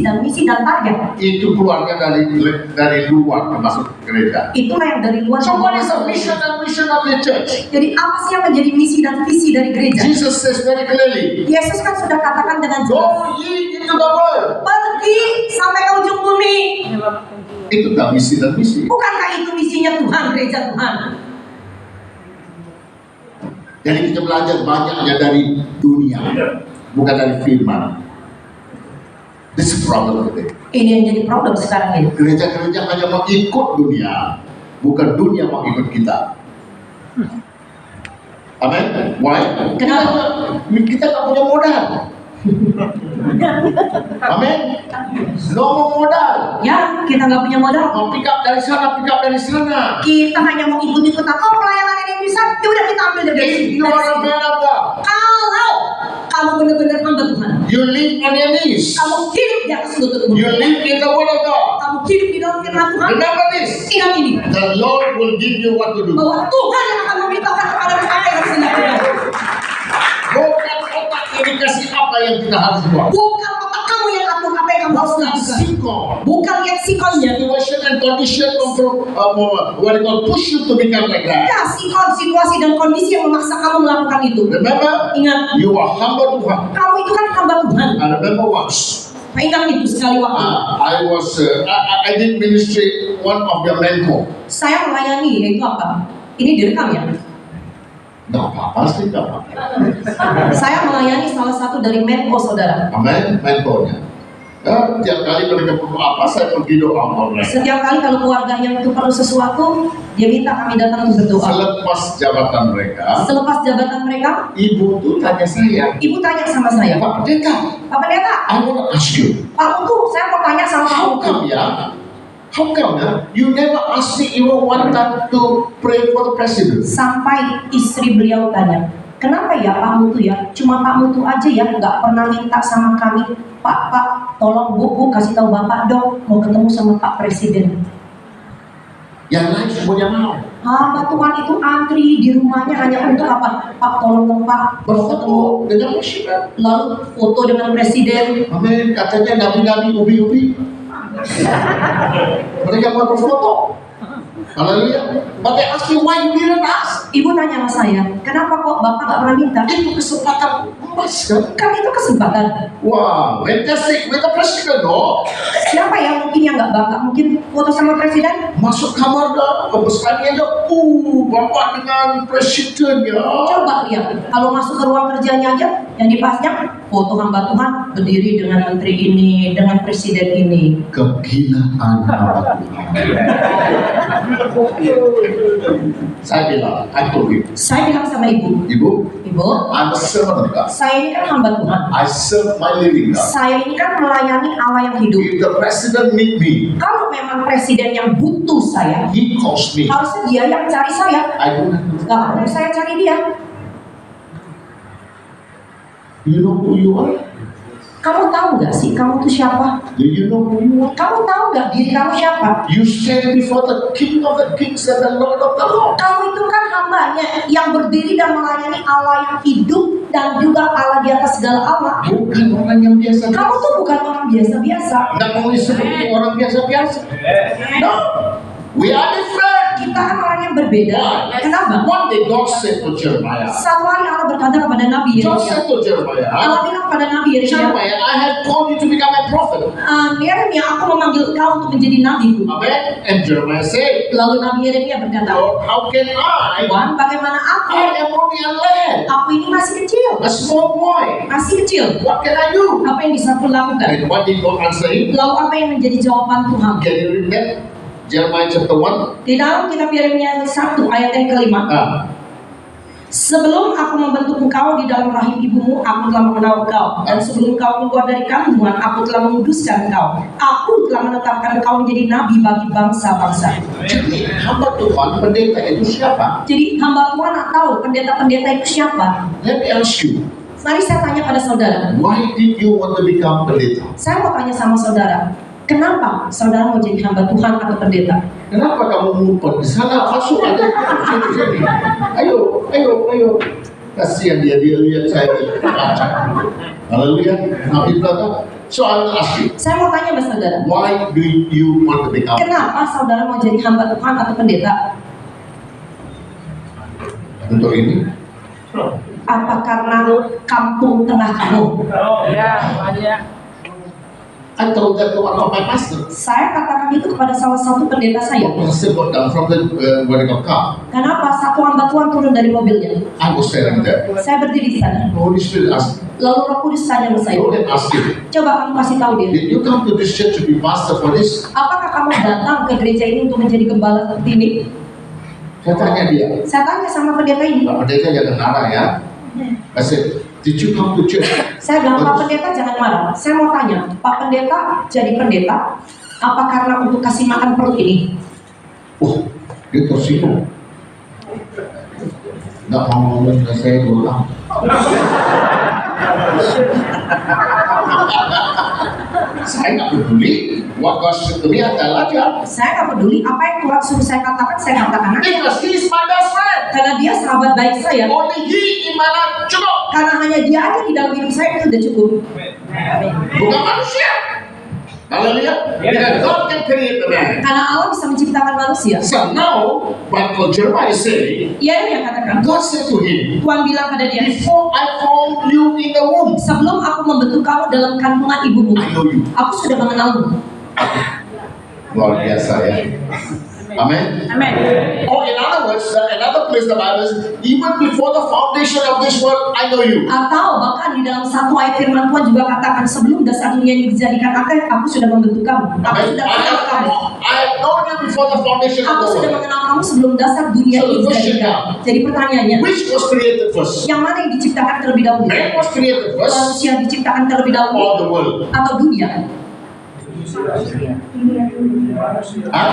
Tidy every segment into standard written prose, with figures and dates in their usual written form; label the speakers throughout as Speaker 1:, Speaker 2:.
Speaker 1: dan misi dan target.
Speaker 2: Itu keluarga dari luar termasuk gereja.
Speaker 1: Itulah yang dari luar.
Speaker 2: So what is the mission and vision of the church?
Speaker 1: Jadi apa sih yang menjadi misi dan visi dari gereja?
Speaker 2: Jesus says very clearly,
Speaker 1: Yesus kan sudah katakan dengan jelas,
Speaker 2: go ye into the world.
Speaker 1: pergi sampai ke ujung bumi.
Speaker 2: Itu tak misi dan misi.
Speaker 1: Bukankah itu misinya Tuhan, gereja Tuhan?
Speaker 2: Jadi kita belajar banyaknya dari dunia, bukan dari firman. This is problem today.
Speaker 1: Ini yang jadi problem sekarang ini.
Speaker 2: Gereja-gereja hanya mau ikut dunia, bukan dunia mau ikut kita. Amin. Why?
Speaker 1: Kenapa?
Speaker 2: Kita tak punya modal. Amin. No mau modal.
Speaker 1: Ya, kita nggak punya modal.
Speaker 2: Mau pick up dari sana, pick up dari sana.
Speaker 1: Kita hanya mau ikut-ikutan. Oh, pelayanan ini bisa, ya udah kita ambil dari
Speaker 2: If
Speaker 1: sini.
Speaker 2: you are a man of God,
Speaker 1: Kalau kamu benar-benar hamba Tuhan,
Speaker 2: you live on your knees.
Speaker 1: kamu hidup di atas lutut bumi.
Speaker 2: You live in the word of God.
Speaker 1: Kamu hidup di dalam firman Tuhan.
Speaker 2: Remember this.
Speaker 1: Ingat ini,
Speaker 2: The Lord will give you what to do.
Speaker 1: bahwa Tuhan yang akan memberitahukan kepada kita apa yang harus dilakukan.
Speaker 2: Bukan otak ini kasih apa yang kita harus buat.
Speaker 1: Bukan otak kamu yang atur apa yang kamu harus lakukan.
Speaker 2: Sikon.
Speaker 1: Bukan lihat sikonnya.
Speaker 2: Situation and condition what it call push you to become like that.
Speaker 1: Ya, sikon, situasi dan kondisi yang memaksa kamu melakukan itu.
Speaker 2: Remember,
Speaker 1: Ingat,
Speaker 2: you are humble to Tuhan.
Speaker 1: kamu itu kan hamba Tuhan.
Speaker 2: I remember once.
Speaker 1: Ingat itu sekali waktu.
Speaker 2: I did ministry one of your mentor.
Speaker 1: Saya melayani, yaitu apa? Ini direkam ya.
Speaker 2: Nggak apa-apa sih, nggak apa-apa.
Speaker 1: Saya melayani salah satu dari menko saudara.
Speaker 2: Amin, mentornya. Ya, tiap kali mereka perlu apa, saya pergi doa sama mereka.
Speaker 1: Setiap kali kalau keluarganya itu perlu sesuatu, dia minta kami datang untuk berdoa.
Speaker 2: Selepas jabatan mereka,
Speaker 1: Selepas jabatan mereka,
Speaker 2: ibu tuh tanya saya,
Speaker 1: ibu tanya sama saya,
Speaker 2: Pak Pendeta,
Speaker 1: Pak Pendeta,
Speaker 2: I want to ask you,
Speaker 1: Pak Mutu, saya mau tanya sama Pak
Speaker 2: how
Speaker 1: Mutu.
Speaker 2: come you never ask me even one time to pray for the president?
Speaker 1: Sampai istri beliau tanya, kenapa ya Pak Mutu ya? Cuma Pak Mutu aja ya, nggak pernah minta sama kami, Pak, tolong Bu, kasih tahu Bapak dong, mau ketemu sama Pak Presiden.
Speaker 2: Yang lain semuanya mau.
Speaker 1: Hamba Tuhan itu antri di rumahnya hanya untuk apa? Pak, tolong dong Pak, mau ketemu.
Speaker 2: Berfoto dengan presiden.
Speaker 1: Lalu foto dengan Presiden.
Speaker 2: Amin, katanya nabi-nabi ubi-ubi. Mereka mau berfoto. Haleluya. But they ask you why you didn't ask.
Speaker 1: Ibu tanya sama saya, kenapa kok Bapak nggak pernah minta?
Speaker 2: Itu kesempatan emas kan?
Speaker 1: Kan itu kesempatan.
Speaker 2: Wah, fantastic with the president, no?
Speaker 1: Siapa yang mungkin yang nggak bangga mungkin foto sama Presiden?
Speaker 2: Masuk kamar dah, sekali aja, bapak dengan presiden ya.
Speaker 1: Coba lihat, kalau masuk ke ruang kerjanya aja, yang dipasang foto hamba Tuhan berdiri dengan menteri ini, dengan presiden ini.
Speaker 2: Kegilaan hamba Tuhan. Saya bilang, I told you,
Speaker 1: Saya bilang sama ibu,
Speaker 2: Ibu,
Speaker 1: Ibu,
Speaker 2: I'm a servant of God.
Speaker 1: saya ini kan hamba Tuhan.
Speaker 2: I serve my living God.
Speaker 1: Saya ini kan melayani Allah yang hidup.
Speaker 2: If the president need me,
Speaker 1: Kalau memang presiden yang butuh saya,
Speaker 2: he calls me.
Speaker 1: harusnya dia yang cari saya.
Speaker 2: I don't have to.
Speaker 1: Gak perlu saya cari dia.
Speaker 2: You know who you are?
Speaker 1: Kamu tahu gak sih kamu tuh siapa?
Speaker 2: Do you know who you are?
Speaker 1: Kamu tahu gak diri kamu siapa?
Speaker 2: You stand before the King of the Kings and the Lord of the Lord.
Speaker 1: Kamu itu kan hambanya yang berdiri dan melayani Allah yang hidup dan juga Allah di atas segala Allah.
Speaker 2: Bukan orang yang biasa.
Speaker 1: Kamu tuh bukan orang biasa-biasa.
Speaker 2: Nggak mau seperti orang biasa-biasa. No, we are different.
Speaker 1: Kita kan orang yang berbeda. Kenapa?
Speaker 2: One day God said to Jeremiah.
Speaker 1: Satu hari Allah berkata kepada Nabi
Speaker 2: God
Speaker 1: Yeremia.
Speaker 2: said to Jeremiah,
Speaker 1: Allah bilang pada Nabi Yeremia,
Speaker 2: Jeremiah, I have called you to become a prophet.
Speaker 1: Yeremia, aku memanggil kau untuk menjadi nabi.
Speaker 2: Amen. And Jeremiah said,
Speaker 1: Lalu Nabi Yeremia berkata,
Speaker 2: Lord, how can I?
Speaker 1: Tuhan, bagaimana aku?
Speaker 2: I am only a lad,
Speaker 1: Aku ini masih kecil,
Speaker 2: a small boy.
Speaker 1: masih kecil.
Speaker 2: What can I do?
Speaker 1: Apa yang bisa aku lakukan?
Speaker 2: And what did God answer him?
Speaker 1: Lalu apa yang menjadi jawaban Tuhan?
Speaker 2: Can you read that? Jeremiah chapter 1.
Speaker 1: Di dalam kitab Yeremia 1 ayat yang kelima. Sebelum aku membentuk engkau di dalam rahim ibumu, aku telah mengenal engkau. Dan sebelum engkau keluar dari kandungan, aku telah menguduskan engkau. Aku telah menetapkan engkau menjadi nabi bagi bangsa-bangsa.
Speaker 2: Jadi hamba Tuhan pendeta itu siapa?
Speaker 1: Jadi hamba Tuhan tahu pendeta-pendeta itu siapa.
Speaker 2: Let me ask you,
Speaker 1: Mari saya tanya pada saudara.
Speaker 2: why did you want to become pendeta?
Speaker 1: Saya mau tanya sama saudara. Kenapa saudara mau jadi hamba Tuhan atau pendeta?
Speaker 2: Kenapa kamu ngumpet di sana? Masuk aja sini. Ayo. Kasihan dia lihat saya di kaca. Haleluya. Nabi bilang, So I will ask you,
Speaker 1: Saya mau tanya sama saudara,
Speaker 2: why do you want to become?
Speaker 1: kenapa saudara mau jadi hamba Tuhan atau pendeta?
Speaker 2: Untuk ini,
Speaker 1: Apa karena kampung tengah kamu?
Speaker 2: I told that to one of my pastors.
Speaker 1: Saya katakan itu kepada salah satu pendeta saya.
Speaker 2: Pastor got down from the vertical car.
Speaker 1: Kenapa satu hamba Tuhan turun dari mobilnya?
Speaker 2: I was standing there.
Speaker 1: Saya berdiri di sana.
Speaker 2: The Holy Spirit asked me,
Speaker 1: Lalu Roh Kudus tanya sama saya,
Speaker 2: go and ask him,
Speaker 1: coba kamu kasih tahu dia,
Speaker 2: did you come to this church to be pastor for this?
Speaker 1: apakah kamu datang ke gereja ini untuk menjadi gembala seperti ini?
Speaker 2: Saya tanya dia,
Speaker 1: Saya tanya sama pendeta ini.
Speaker 2: Pak Pendeta jangan marah ya. I said, did you come to church?
Speaker 1: Saya bilang, Pak Pendeta jangan marah. Saya mau tanya, Pak Pendeta jadi pendeta, apa karena untuk kasih makan perut ini?
Speaker 2: Oh, dia tersinggung. Nggak mau ngomong ke saya ulang. Saya nggak peduli. What God said to me, I tell aja.
Speaker 1: Saya nggak peduli apa yang Tuhan suruh saya katakan aja.
Speaker 2: Because he is my best friend.
Speaker 1: Karena dia sahabat baik saya.
Speaker 2: Only he in my life cukup.
Speaker 1: Karena hanya dia aja di dalam hidup saya itu sudah cukup.
Speaker 2: Bukan manusia. Haleluya. Because God can create the man.
Speaker 1: Karena Allah bisa menciptakan manusia.
Speaker 2: So now, what Jeremiah say,
Speaker 1: Ia yang katakan.
Speaker 2: God said to him,
Speaker 1: Tuhan bilang pada dia,
Speaker 2: before I formed you in the womb,
Speaker 1: sebelum aku membentuk kamu dalam kandungan ibumu,
Speaker 2: I know you.
Speaker 1: aku sudah mengenalmu.
Speaker 2: Luar biasa ya. Amen.
Speaker 1: Amen.
Speaker 2: Or in other words, another place the Bible says, even before the foundation of this world, I know you.
Speaker 1: Atau bahkan di dalam satu ayat firman Tuhan juga katakan, sebelum dasar dunia ini dijadikan akar, aku sudah membentuk kamu. Aku
Speaker 2: Amen.
Speaker 1: sudah mengenal kamu.
Speaker 2: I have known you before the foundation of
Speaker 1: Aku
Speaker 2: the
Speaker 1: sudah
Speaker 2: world.
Speaker 1: mengenal kamu sebelum dasar dunia ini dijadikan. Jadi pertanyaannya,
Speaker 2: Which was created first?
Speaker 1: yang mana yang diciptakan terlebih dahulu?
Speaker 2: Man was created first,
Speaker 1: Manusia diciptakan terlebih dahulu
Speaker 2: or the world?
Speaker 1: atau dunia?
Speaker 2: Hah?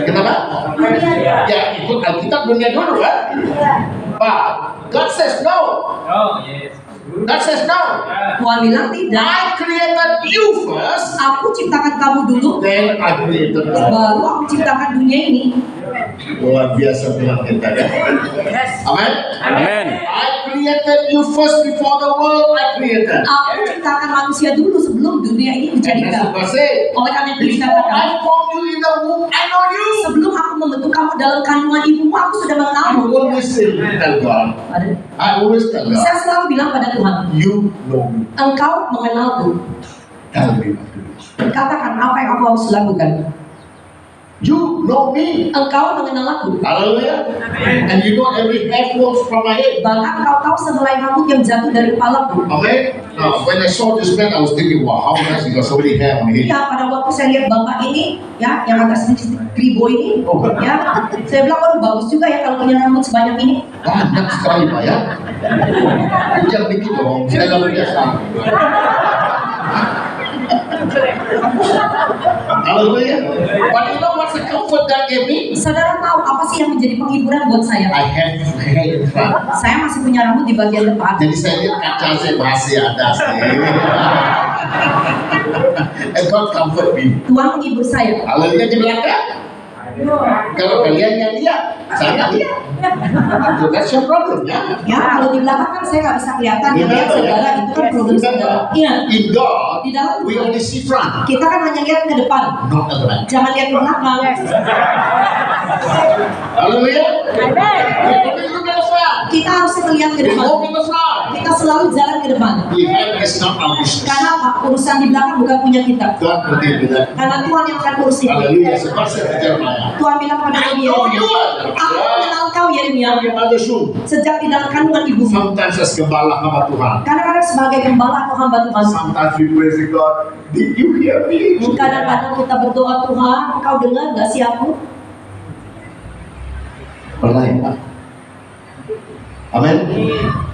Speaker 2: Kenapa? Ya, ikut Alkitab dunia dulu kan? But God says no. God says no.
Speaker 1: Tuhan bilang tidak.
Speaker 2: I created you first,
Speaker 1: Aku ciptakan kamu dulu,
Speaker 2: then I created you.
Speaker 1: baru aku ciptakan dunia ini.
Speaker 2: Luar biasa Tuhan kita ya. Amen.
Speaker 3: Amen.
Speaker 2: I created you first before the world I created.
Speaker 1: Aku ciptakan manusia dulu sebelum dunia ini
Speaker 2: And that's
Speaker 1: dijadikan.
Speaker 2: what God say.
Speaker 1: Oleh karena itu
Speaker 2: Before
Speaker 1: dikatakan,
Speaker 2: I formed you in the womb, I know you.
Speaker 1: sebelum aku membentuk kamu dalam kandungan ibumu, aku sudah
Speaker 2: I
Speaker 1: mengenalmu.
Speaker 2: always say, tell God. I always tell God.
Speaker 1: Saya selalu bilang pada Tuhan,
Speaker 2: You know me.
Speaker 1: Engkau mengenalku.
Speaker 2: Tell me what to do.
Speaker 1: Katakan apa yang aku harus lakukan.
Speaker 2: You know me.
Speaker 1: Engkau mengenal aku.
Speaker 2: Hallelujah. And you know every hair falls from my head.
Speaker 1: Bahkan kau tahu sehelai rambut yang jatuh dari kepalaku.
Speaker 2: Amen. Now, when I saw this man, I was thinking, wow, how nice he got so many hair on his head.
Speaker 1: Ya, pada waktu saya lihat bapak ini, ya, yang agak sedikit kribo ini,
Speaker 2: Oh.
Speaker 1: ya, saya bilang, waduh bagus juga ya kalau punya rambut sebanyak ini.
Speaker 2: Banyak sekali Pak ya. Jangan bikin dong, saya nggak biasa. Hallelujah. But you know what's the comfort God gave me?
Speaker 1: Saudara tahu apa sih yang menjadi penghiburan buat saya?
Speaker 2: I have hair in front.
Speaker 1: Saya masih punya rambut di bagian depan.
Speaker 2: Jadi saya lihat kaca saya masih ada sih. And God comfort me.
Speaker 1: Tuhan menghibur saya.
Speaker 2: Hallelujah di belakang. Kalau kalian yang lihat, saya nggak lihat. So that's your problem ya.
Speaker 1: Ya, kalau di belakang kan saya nggak bisa kelihatan. Yang lihat saudara itu kan problem saudara. Iya.
Speaker 2: In God,
Speaker 1: Di dalam
Speaker 2: we only see front,
Speaker 1: kita kan hanya lihat ke depan.
Speaker 2: not at the back.
Speaker 1: Jangan lihat ke belakang.
Speaker 2: Hallelujah. We only look at the front.
Speaker 1: Kita harus melihat ke
Speaker 2: We
Speaker 1: depan.
Speaker 2: walk in the front.
Speaker 1: Kita selalu jalan ke depan.
Speaker 2: Behind is not our business.
Speaker 1: Karena apa? Urusan di belakang bukan punya kita.
Speaker 2: God will deal with that.
Speaker 1: Karena Tuhan yang akan urus itu.
Speaker 2: Hallelujah. So God said to Jeremiah,
Speaker 1: Tuhan bilang pada
Speaker 2: I
Speaker 1: Yeremia,
Speaker 2: know you are.
Speaker 1: aku mengenal kau Yeremia
Speaker 2: Your mother's womb.
Speaker 1: sejak di dalam kandungan ibumu.
Speaker 2: Sometimes as gembala hamba Tuhan.
Speaker 1: Kadang-kadang sebagai gembala atau hamba Tuhan,
Speaker 2: Sometimes we praise God. Did you hear me?
Speaker 1: kadang-kadang kita berdoa, Tuhan, Engkau dengar gak sih aku?
Speaker 2: Pernah ya Pak? Amen.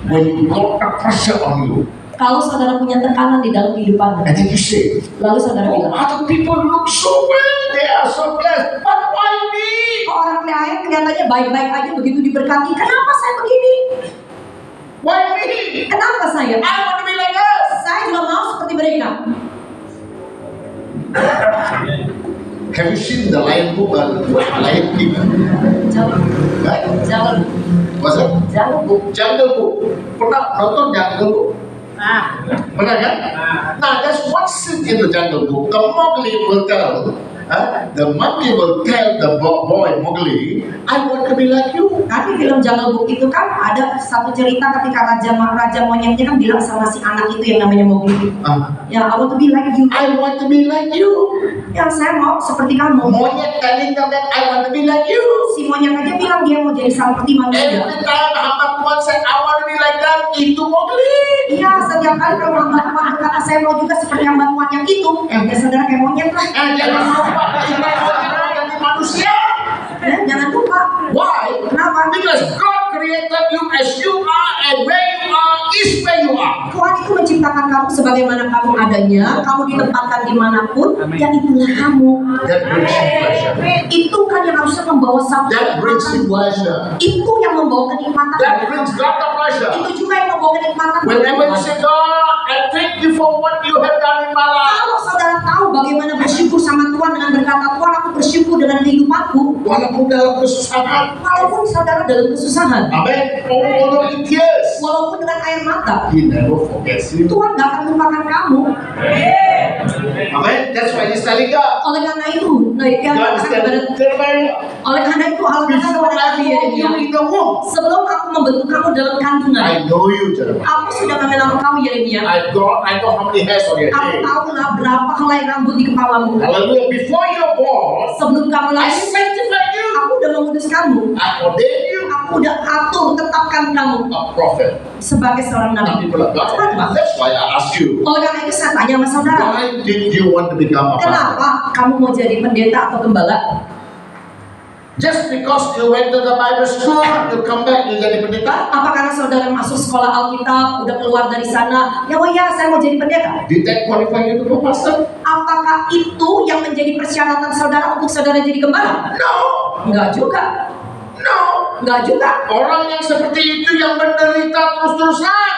Speaker 2: When you got a pressure on you,
Speaker 1: Kalau saudara punya tekanan di dalam kehidupan,
Speaker 2: and then you say,
Speaker 1: lalu saudara
Speaker 2: oh,
Speaker 1: bilang,
Speaker 2: other people look so well, they are so blessed, but why me?
Speaker 1: kok orang lain kelihatannya baik-baik aja begitu diberkati, kenapa saya begini?
Speaker 2: Why me?
Speaker 1: Kenapa saya?
Speaker 2: I want to be like us.
Speaker 1: Saya juga mau seperti mereka.
Speaker 2: Have you seen the Lion King?
Speaker 1: Jauh,
Speaker 2: Right?
Speaker 1: jauh,
Speaker 2: What's that?
Speaker 1: jauh, Bu.
Speaker 2: Jungle Book. Pernah nonton Jungle Book? Benar kan? Nah, that's what scene in the Jungle Book. The Mowgli will tell, the monkey will tell the boy Mowgli, I want to be like you.
Speaker 1: Kan di film Jungle Book itu kan ada satu cerita ketika raja monyetnya kan bilang sama si anak itu yang namanya Mowgli. Ya, I want to be like you.
Speaker 2: I want to be like you.
Speaker 1: Ya, saya mau seperti kamu.
Speaker 2: Monyet telling them that I want to be like you.
Speaker 1: Si monyet aja bilang dia mau jadi seperti manusia.
Speaker 2: Every time hamba Tuhan said I want to be like that, itu Mowgli.
Speaker 1: Iya, setiap kali kalau hamba Tuhan berkata saya mau juga seperti hamba Tuhan yang itu, ya saudara kayak monyet lah.
Speaker 2: Jangan lupa kita jadi manusia.
Speaker 1: Ya, jangan lupa.
Speaker 2: Why?
Speaker 1: Kenapa?
Speaker 2: Because God created you as you are, and where you are is where you are.
Speaker 1: Tuhan itu menciptakan kamu sebagaimana kamu adanya, kamu ditempatkan dimanapun, ya itulah kamu.
Speaker 2: That brings you pleasure.
Speaker 1: Itu kan yang harusnya membawa satu
Speaker 2: That brings you pleasure.
Speaker 1: Itu yang membawa kenikmatan.
Speaker 2: That brings God the pleasure.
Speaker 1: Itu juga yang membawa kenikmatan.
Speaker 2: Whenever you say, God, I thank you for what you have done in my life.
Speaker 1: Kalau saudara tahu bagaimana bersyukur sama Tuhan dengan berkata, Tuhan aku bersyukur dengan kehidupanku.
Speaker 2: Walaupun dalam kesusahan.
Speaker 1: Walaupun saudara dalam kesusahan.
Speaker 2: Amen. Although in tears.
Speaker 1: Walaupun dengan air mata.
Speaker 2: He never forgets you.
Speaker 1: Tuhan gak akan melupakan kamu.
Speaker 2: Amen. That's why he's telling God.
Speaker 1: Oleh karena itu,
Speaker 2: God is telling Jeremiah.
Speaker 1: oleh karena itu Allah kata
Speaker 2: Before
Speaker 1: kepada
Speaker 2: I
Speaker 1: Nabi
Speaker 2: formed you
Speaker 1: Yeremia,
Speaker 2: in the womb,
Speaker 1: sebelum aku membentuk kamu dalam kandungan,
Speaker 2: I know you, Jeremiah.
Speaker 1: aku sudah mengenal kamu Yeremia.
Speaker 2: I know how many hairs on your
Speaker 1: Aku
Speaker 2: head.
Speaker 1: tahu lah berapa helai rambut di kepalamu.
Speaker 2: Hallelujah. Before you're born,
Speaker 1: Sebelum kamu
Speaker 2: I
Speaker 1: lahir,
Speaker 2: sanctify you.
Speaker 1: aku udah mengudus kamu.
Speaker 2: I ordain you
Speaker 1: Aku udah atur, tetapkan kamu
Speaker 2: a prophet.
Speaker 1: sebagai seorang
Speaker 2: Now,
Speaker 1: nabi.
Speaker 2: people of God, that's why I ask you,
Speaker 1: Oleh karena itu saya tanya sama saudara,
Speaker 2: why did you want to become a pastor?
Speaker 1: kenapa kamu mau jadi pendeta atau gembala?
Speaker 2: Just because you went to the Bible school, you come back, you jadi pendeta?
Speaker 1: Apa karena saudara masuk sekolah Alkitab, udah keluar dari sana, ya saya mau jadi pendeta?
Speaker 2: Did that qualify you to be a pastor?
Speaker 1: Apakah itu yang menjadi persyaratan saudara untuk saudara jadi gembala?
Speaker 2: No.
Speaker 1: Enggak juga.
Speaker 2: No.
Speaker 1: Enggak juga.
Speaker 2: Orang yang seperti itu yang menderita terus-terusan.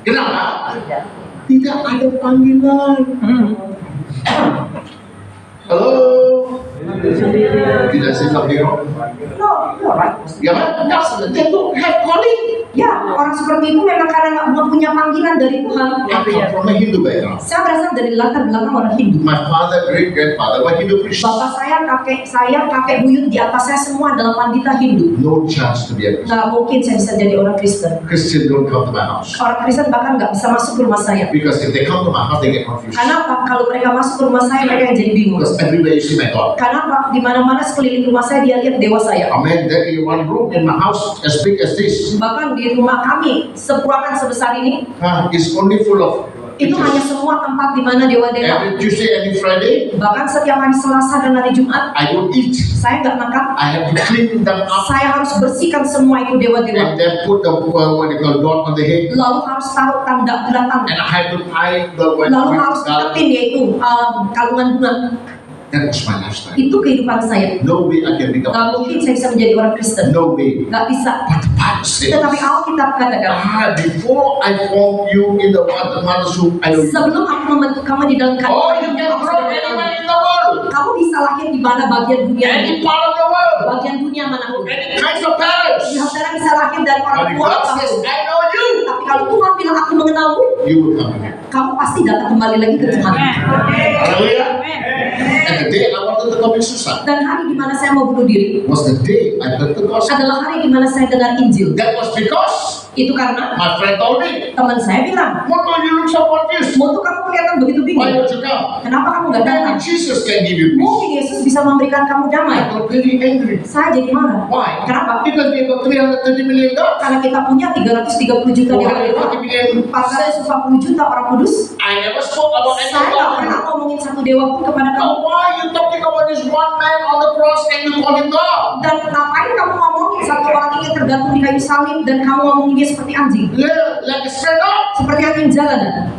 Speaker 2: Kenapa? Tidak ada panggilan. Halo. Did I say something wrong?
Speaker 1: No, right.
Speaker 2: Ya kan? They don't have calling.
Speaker 1: Ya, orang seperti itu memang karena nggak punya panggilan dari Tuhan.
Speaker 2: I come from a Hindu background.
Speaker 1: Saya berasal dari latar belakang orang Hindu.
Speaker 2: My father, great grandfather were Hindu Christians.
Speaker 1: Bapak saya, kakek buyut di atas saya semua adalah pandita Hindu.
Speaker 2: No chance to be a Christian.
Speaker 1: Nggak mungkin saya bisa jadi orang Kristen.
Speaker 2: Christians don't come to my house.
Speaker 1: Orang Kristen bahkan nggak bisa masuk ke rumah saya.
Speaker 2: Because if they come to my house, they get confused.
Speaker 1: Kenapa? Kalau mereka masuk ke rumah saya, mereka yang jadi bingung.
Speaker 2: Because everywhere you see my God.
Speaker 1: Kenapa? Di mana-mana sekeliling rumah saya dia lihat dewa saya.
Speaker 2: Amen. There is one room in my house as big as this.
Speaker 1: Bahkan di rumah kami, sepuakan sebesar ini,
Speaker 2: It's only full of
Speaker 1: itu hanya semua tempat di mana dewa-dewa.
Speaker 2: every Tuesday, every Friday.
Speaker 1: Bahkan setiap hari Selasa dan hari Jumat,
Speaker 2: I don't eat.
Speaker 1: saya nggak makan.
Speaker 2: I have to clean them up
Speaker 1: Saya harus bersihkan semua itu dewa-dewa.
Speaker 2: and then put the what they call God on the head.
Speaker 1: Lalu harus taruh tanda bulatan.
Speaker 2: And I have to tie the
Speaker 1: Lalu harus deketin yaitu kalungan bunga.
Speaker 2: That was my lifestyle.
Speaker 1: Itu kehidupan saya.
Speaker 2: No way I can become.
Speaker 1: Gak mungkin saya bisa menjadi orang Kristen.
Speaker 2: No way.
Speaker 1: Gak bisa.
Speaker 2: But the Bible says,
Speaker 1: Tetapi Alkitab katakan,
Speaker 2: before I formed you in the mother's womb, I know you.
Speaker 1: sebelum aku membentuk kamu di dalam
Speaker 2: Oh, you
Speaker 1: kandungan,
Speaker 2: can
Speaker 1: aku
Speaker 2: grow
Speaker 1: sudah
Speaker 2: anywhere
Speaker 1: mengenalmu.
Speaker 2: in the world,
Speaker 1: Kamu bisa lahir di mana bagian dunia ini,
Speaker 2: any part of the world,
Speaker 1: bagian dunia manapun.
Speaker 2: any kinds of parents.
Speaker 1: Saudara bisa lahir dari orang
Speaker 2: But if
Speaker 1: tua
Speaker 2: God
Speaker 1: apapun.
Speaker 2: says, I know you,
Speaker 1: Tapi kalau Tuhan bilang aku mengenalmu,
Speaker 2: you will come again.
Speaker 1: kamu pasti datang kembali lagi ke Tuhan.
Speaker 2: Hallelujah. And the day I wanted to commit suicide
Speaker 1: Dan hari di mana saya mau bunuh diri
Speaker 2: was the day I heard the gospel.
Speaker 1: adalah hari di mana saya dengar Injil.
Speaker 2: That was because
Speaker 1: Itu karena
Speaker 2: my friend told me,
Speaker 1: teman saya bilang,
Speaker 2: Moto, you look so confused.
Speaker 1: Moto kamu kelihatan begitu
Speaker 2: Why
Speaker 1: bingung.
Speaker 2: don't you come?
Speaker 1: Kenapa kamu nggak datang?
Speaker 2: Maybe Jesus can give you peace.
Speaker 1: Mungkin Yesus bisa memberikan kamu
Speaker 2: I
Speaker 1: damai.
Speaker 2: got very angry.
Speaker 1: Saya jadi marah.
Speaker 2: Why?
Speaker 1: Kenapa?
Speaker 2: Because we got 330 million God.
Speaker 1: Karena kita punya 330 juta dewa dewa,
Speaker 2: 440 million.
Speaker 1: 440 juta orang kudus.
Speaker 2: I never spoke about any
Speaker 1: Saya nggak
Speaker 2: God.
Speaker 1: pernah ngomongin satu dewa pun kepada kamu.
Speaker 2: Now why you talking about this one man on the cross and you call him God?
Speaker 1: Dan ngapain kamu ngomongin satu orang ini tergantung di kayu salib dan kamu ngomongin dia seperti anjing,
Speaker 2: Yeah, like a straight up.
Speaker 1: seperti anjing jalanan?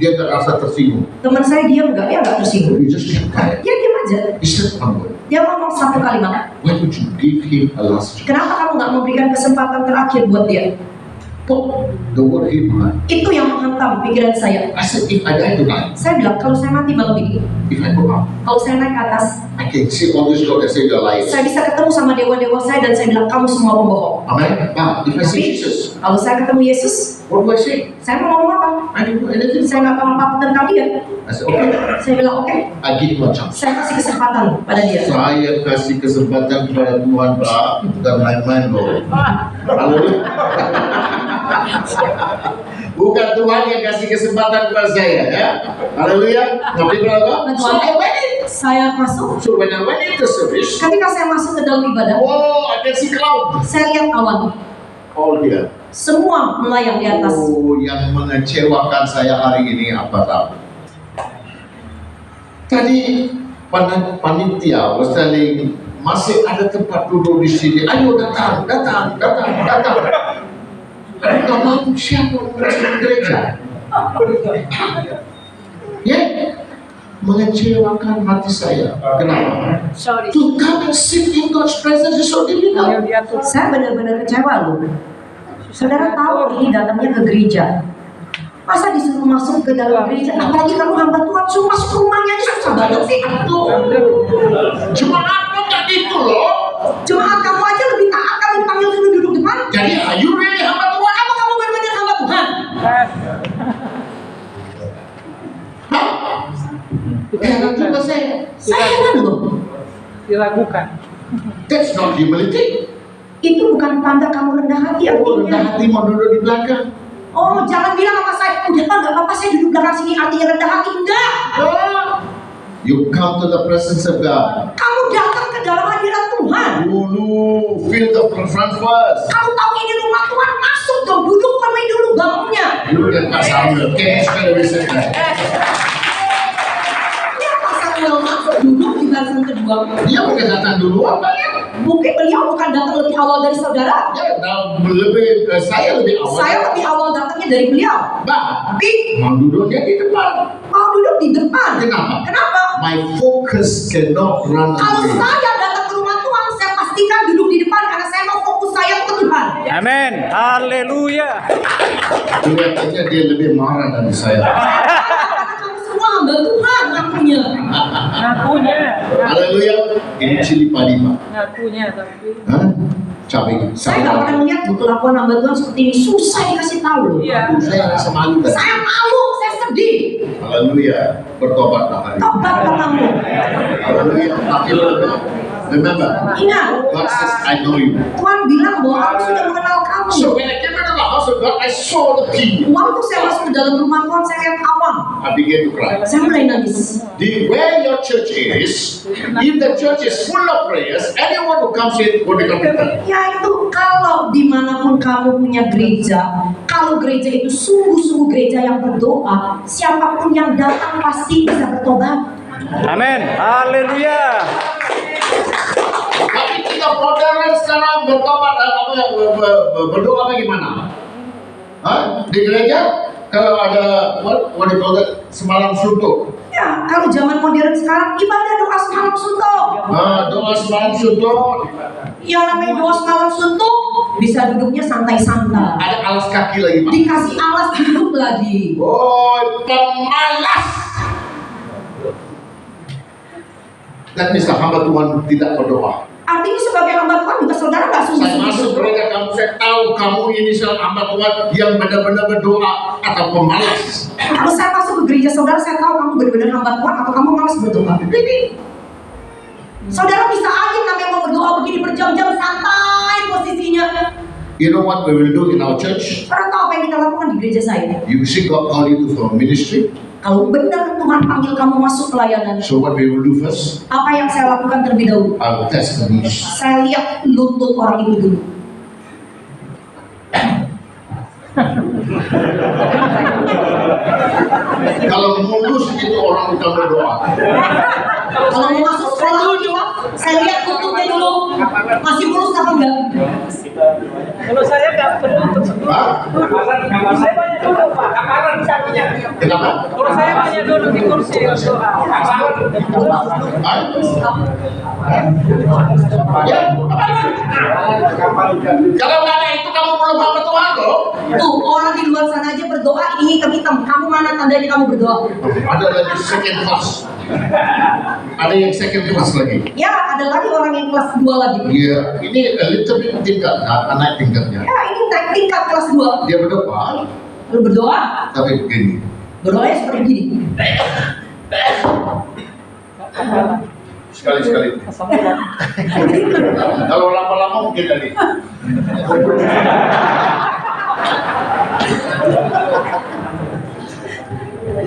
Speaker 2: Dia tak rasa tersinggung.
Speaker 1: Teman saya diam nggak? Dia nggak tersinggung.
Speaker 2: He just kept quiet.
Speaker 1: Dia diam aja.
Speaker 2: He said one word.
Speaker 1: Dia ngomong satu kalimat.
Speaker 2: Why would you give him a last chance?
Speaker 1: Kenapa kamu nggak memberikan kesempatan terakhir buat dia?
Speaker 2: put the word in my mind.
Speaker 1: Itu yang menghantam pikiran saya.
Speaker 2: I said, if I die tonight,
Speaker 1: Saya bilang, kalau saya mati malam ini,
Speaker 2: if I go up,
Speaker 1: kalau saya naik ke atas,
Speaker 2: I can see all these God that say you're liars.
Speaker 1: saya bisa ketemu sama dewa-dewa saya dan saya bilang, kamu semua pembohong.
Speaker 2: Amen. But if I see
Speaker 1: Tapi,
Speaker 2: Jesus,
Speaker 1: kalau saya ketemu Yesus,
Speaker 2: what do I say?
Speaker 1: saya mau ngomong apa?
Speaker 2: I don't know anything.
Speaker 1: Saya nggak tahu apa-apa tentang kalian.
Speaker 2: I said, okay.
Speaker 1: Saya bilang, oke,
Speaker 2: I give you a chance.
Speaker 1: saya kasih kesempatan pada dia.
Speaker 2: Saya kasih kesempatan kepada Tuhan, Pak. Bukan main-main loh. Haleluya. Bukan Tuhan yang kasih kesempatan kepada saya, ya. Haleluya. Tapi berapa? So I went in.
Speaker 1: Saya masuk,
Speaker 2: So when I went into service,
Speaker 1: ketika saya masuk ke dalam ibadah,
Speaker 2: oh, I can see cloud.
Speaker 1: saya lihat awan.
Speaker 2: All here.
Speaker 1: Semua melayang di atas.
Speaker 2: Oh, yang mengecewakan saya hari ini apa tahu? Tadi panitia was telling, masih ada tempat duduk di sini. Ayo datang. Nggak mau siapa masuk gereja? Ya, mengecewakan hati saya. Kenapa? To come and sit in God's presence is so difficult.
Speaker 1: Saya benar-benar kecewa loh. Saudara tahu ini datangnya ke gereja. Masa disuruh masuk ke dalam gereja? Apalagi kamu hamba Tuhan, suruh masuk ke rumahnya aja susah banget sih.
Speaker 2: Jemaat kok nggak gitu loh.
Speaker 1: Jemaat kamu aja lebih taat kalau dipanggil suruh duduk depan.
Speaker 2: Jadi are you really hamba Tuhan?
Speaker 1: Apa kamu benar-benar hamba Tuhan?
Speaker 2: Jangan juga saya.
Speaker 1: Saya heran loh.
Speaker 3: Dilakukan.
Speaker 2: That's not humility.
Speaker 1: Itu bukan tanda kamu rendah hati
Speaker 2: Oh, rendah
Speaker 1: artinya.
Speaker 2: hati mau duduk di belakang.
Speaker 1: Oh, jangan bilang sama saya, udah Pak, nggak apa-apa saya duduk belakang sini artinya rendah hati. Enggak.
Speaker 2: You come to the presence of God.
Speaker 1: Kamu datang ke dalam hadirat Tuhan.
Speaker 2: Dulu feel the front first.
Speaker 1: Kamu tahu ini rumah Tuhan, masuk dong, duduk penuhi dulu bangkunya.
Speaker 2: Dulu dan Pak Samuel, can you spell the reason that?
Speaker 1: Ya, Pak Samuel masuk duduk di barisan kedua.
Speaker 2: Dia bukan datang duluan, Pak ya?
Speaker 1: Mungkin beliau bukan datang lebih awal dari saudara.
Speaker 2: Ya, saya lebih awal.
Speaker 1: Saya lebih awal datangnya dari beliau.
Speaker 2: Tapi mau duduknya di depan.
Speaker 1: Mau duduk di depan.
Speaker 2: Kenapa?
Speaker 1: Kenapa?
Speaker 2: My focus cannot run
Speaker 1: Kalau
Speaker 2: away.
Speaker 1: saya datang ke rumah Tuhan, saya pastikan duduk di depan karena saya mau fokus saya ke Tuhan.
Speaker 3: Amin. Haleluya.
Speaker 2: Kelihatannya dia lebih marah dari saya.
Speaker 1: Karena kamu semua hamba Tuhan ngakunya.
Speaker 3: Ngakunya.
Speaker 2: Haleluya. Ini cili padi, Pak.
Speaker 3: Ngakunya tapi.
Speaker 2: Hah? Cabai.
Speaker 1: Saya nggak pernah melihat kelakuan hamba Tuhan seperti ini. Susah dikasih tahu loh.
Speaker 3: Iya.
Speaker 2: Saya rasa malu tadi.
Speaker 1: Saya malu, saya sedih.
Speaker 2: Haleluya. Bertobatlah hari ini.
Speaker 1: Tobatlah kamu.
Speaker 2: Haleluya. Tapi remember,
Speaker 1: Ingat,
Speaker 2: God says, I know you.
Speaker 1: Tuhan bilang bahwa aku sudah mengenal kamu.
Speaker 2: So when I came into the house of God, I saw the key.
Speaker 1: Waktu saya masuk ke dalam rumah Tuhan, saya lihat awan.
Speaker 2: I began to cry.
Speaker 1: Saya mulai nangis.
Speaker 2: Where your church is, if the church is full of prayers, anyone who comes in will become a prayer.
Speaker 1: Ya itu kalau dimanapun kamu punya gereja, kalau gereja itu sungguh-sungguh gereja yang berdoa, siapapun yang datang pasti bisa bertobat.
Speaker 3: Amin. Haleluya.
Speaker 2: Tapi kita modern sekarang bertobat berdoa bagaimana? Hah? Di gereja kalau ada what do you call that? Semalam suntuk.
Speaker 1: Ya, kalau zaman modern sekarang ibadah doa semalam suntuk.
Speaker 2: Doa semalam suntuk.
Speaker 1: Yang namanya doa semalam suntuk bisa duduknya santai-santai.
Speaker 2: Ada alas kaki lagi, Pak.
Speaker 1: Dikasih alas duduk lagi.
Speaker 2: Oh, pemalas. Dan bisa hamba Tuhan tidak berdoa.
Speaker 1: Artinya sebagai hamba Tuhan juga saudara nggak
Speaker 2: Saya
Speaker 1: sungguh-sungguh
Speaker 2: masuk
Speaker 1: berdoa.
Speaker 2: gereja kamu, saya tahu kamu ini seorang hamba Tuhan yang benar-benar berdoa atau pemalas.
Speaker 1: Kalau saya masuk ke gereja saudara, saya tahu kamu benar-benar hamba Tuhan atau kamu malas berdoa. Ini. Saudara bisa aja namanya mau berdoa begini berjam-jam santai posisinya.
Speaker 2: You know what we will do in our church?
Speaker 1: Saudara tahu apa yang kita lakukan di gereja saya?
Speaker 2: You see God call you to for ministry.
Speaker 1: Kalau benar Tuhan panggil kamu masuk pelayanan,
Speaker 2: So what we will do first?
Speaker 1: apa yang saya lakukan terlebih dahulu?
Speaker 2: I will test the knees.
Speaker 1: Saya lihat lutut orang itu dulu.
Speaker 2: Kalau mulus itu orang bukan berdoa.
Speaker 1: Kalau mau masuk sekolah kita, saya lihat lututnya dulu masih mulus apa enggak?
Speaker 3: Kalau saya nggak perlu untuk sebelum.
Speaker 2: Hah?
Speaker 3: Saya banyak duduk Pak.
Speaker 2: Kenapa?
Speaker 3: Kalau saya banyak duduk di kursi untuk
Speaker 2: Hah? Ya, kalau nggak ada itu kamu belum hamba Tuhan loh.
Speaker 1: Tuh, orang di luar sana aja berdoa ini hitam-hitam. Kamu mana tandanya kamu berdoa?
Speaker 2: Ada lagi second class. Ada yang second class lagi.
Speaker 1: Ya, ada lagi orang yang kelas 2 lagi.
Speaker 2: Iya, ini a little bit tingkat, naik tingkatnya.
Speaker 1: Ya, ini naik tingkat kelas 2.
Speaker 2: Dia berdoa,
Speaker 1: Lu berdoa,
Speaker 2: tapi begini.
Speaker 1: berdoanya seperti gini.
Speaker 2: Sekali-sekali. Kalau lama-lama mungkin tadi.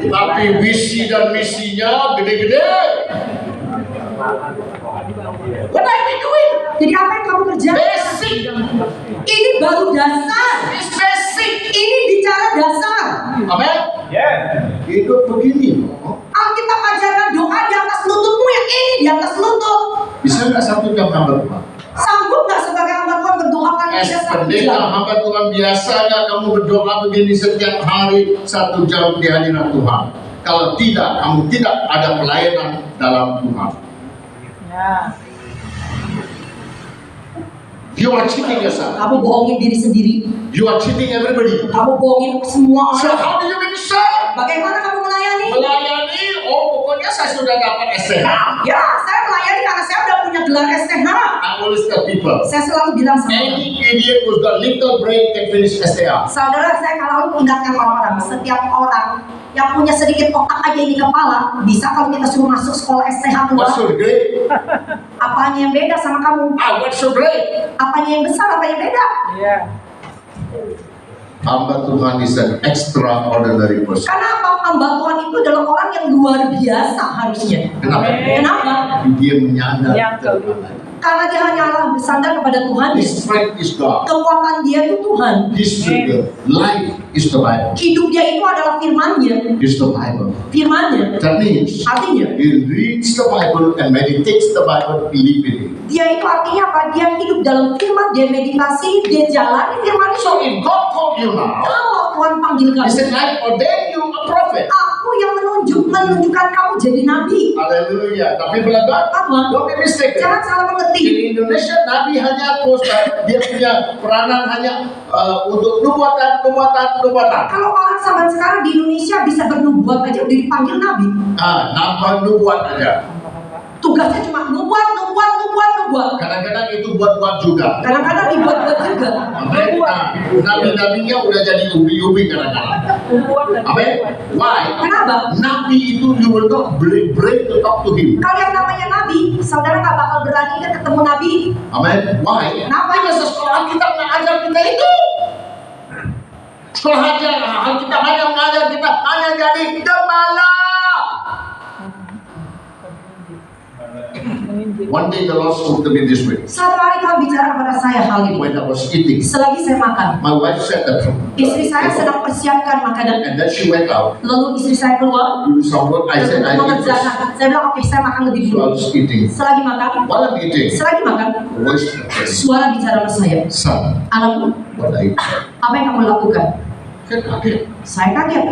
Speaker 2: Tapi visi dan misinya gede-gede.
Speaker 1: What are you doing? Jadi apa yang kamu kerjakan?
Speaker 2: Basic.
Speaker 1: Ini baru dasar.
Speaker 2: It's basic.
Speaker 1: Ini bicara dasar.
Speaker 2: Amin. Hidup begini loh.
Speaker 1: Alkitab ajarkan doa di atas lututmu, yang ini di atas lutut.
Speaker 2: Bisa nggak 1 jam hamba Tuhan?
Speaker 1: Sanggup nggak sebagai hamba Tuhan berdoa paling
Speaker 2: As
Speaker 1: tidak 1
Speaker 2: pendeta
Speaker 1: jam?
Speaker 2: hamba Tuhan, biasa nggak kamu berdoa begini setiap hari 1 jam di hadirat Tuhan? Kalau tidak, kamu tidak ada pelayanan dalam Tuhan.
Speaker 3: Ya.
Speaker 2: You are cheating yourself.
Speaker 1: Kamu bohongin diri sendiri.
Speaker 2: You are cheating everybody.
Speaker 1: Kamu bohongin semua
Speaker 2: So
Speaker 1: orang.
Speaker 2: how do you minister?
Speaker 1: Bagaimana kamu melayani?
Speaker 2: Melayani, oh pokoknya saya sudah dapat STH.
Speaker 1: Ya, saya melayani karena saya udah punya gelar STH.
Speaker 2: I always tell people,
Speaker 1: Saya selalu bilang sama
Speaker 2: any idiot who's got little brain can finish STH.
Speaker 1: saudara, saya kalau ingatkan orang-orang, setiap orang yang punya sedikit otak aja di kepala, bisa kalau kita suruh masuk sekolah STH
Speaker 2: What's
Speaker 1: tua,
Speaker 2: your grade?
Speaker 1: apanya yang beda sama kamu?
Speaker 2: What's your grade?
Speaker 1: Apanya yang besar, apa yang beda?
Speaker 3: Iya.
Speaker 2: Hamba Tuhan is an extraordinary person.
Speaker 1: Karena apa? Hamba Tuhan itu adalah orang yang luar biasa harusnya.
Speaker 2: Kenapa?
Speaker 1: Kenapa?
Speaker 2: Dia menyandar
Speaker 3: Yang
Speaker 2: kebenaran.
Speaker 1: Karena dia hanyalah bersandar kepada Tuhan.
Speaker 2: His strength is God.
Speaker 1: Kekuatan dia itu Tuhan.
Speaker 2: His life is the Bible.
Speaker 1: Hidup dia itu adalah firman-Nya.
Speaker 2: Is the Bible.
Speaker 1: Firman-Nya.
Speaker 2: That means
Speaker 1: Artinya,
Speaker 2: he reads the Bible and meditates the Bible, believe in it.
Speaker 1: dia itu artinya apa? Dia hidup dalam firman, dia meditasi, dia jalani firman itu.
Speaker 2: So if God called you now,
Speaker 1: Kalau Tuhan panggil
Speaker 2: He
Speaker 1: kamu,
Speaker 2: said, I ordain you a prophet.
Speaker 1: aku yang menunjukkan kamu jadi nabi.
Speaker 2: Hallelujah. Tapi benar,
Speaker 1: Apa?
Speaker 2: don't be mistaken.
Speaker 1: Jangan salah mengerti.
Speaker 2: In Indonesia, Nabi hanya dia punya peranan hanya untuk nubuatan.
Speaker 1: Kalau orang zaman sekarang di Indonesia bisa bernubuat aja udah dipanggil nabi.
Speaker 2: Nambah nubuat aja.
Speaker 1: Tugasnya cuma nubuat.
Speaker 2: Kadang-kadang itu buat juga.
Speaker 1: Kadang-kadang dibuat-buat juga.
Speaker 2: Amin. Nabi-nabinya udah jadi ubi-ubi kadang-kadang. Amin. Why?
Speaker 1: Kenapa?
Speaker 2: Nabi itu you will not break to talk to him.
Speaker 1: Kalau yang namanya nabi, saudara nggak bakal berani kan ketemu nabi.
Speaker 2: Amin. Why?
Speaker 1: Kenapa?
Speaker 2: Because sekolah kita mengajar kita itu. Sekolah kita hanya mengajar kita hanya jadi gembala. One day the Lord spoke to me this way.
Speaker 1: Satu hari Tuhan bicara kepada saya hal ini.
Speaker 2: When I was eating,
Speaker 1: Selagi saya makan,
Speaker 2: my wife said that.
Speaker 1: istri saya sedang persiapkan makanan.
Speaker 2: And then she went out
Speaker 1: Lalu istri saya keluar
Speaker 2: to do some work. I said, I eat first.
Speaker 1: mengerjakan. Saya bilang oke, saya makan lebih
Speaker 2: So I
Speaker 1: dulu.
Speaker 2: was eating.
Speaker 1: Selagi makan,
Speaker 2: While I'm eating,
Speaker 1: selagi makan,
Speaker 2: voice said,
Speaker 1: suara bicara sama saya.
Speaker 2: son,
Speaker 1: Anakku,
Speaker 2: what are you?
Speaker 1: apa yang kamu lakukan?
Speaker 2: I said, okay.
Speaker 1: Saya kaget.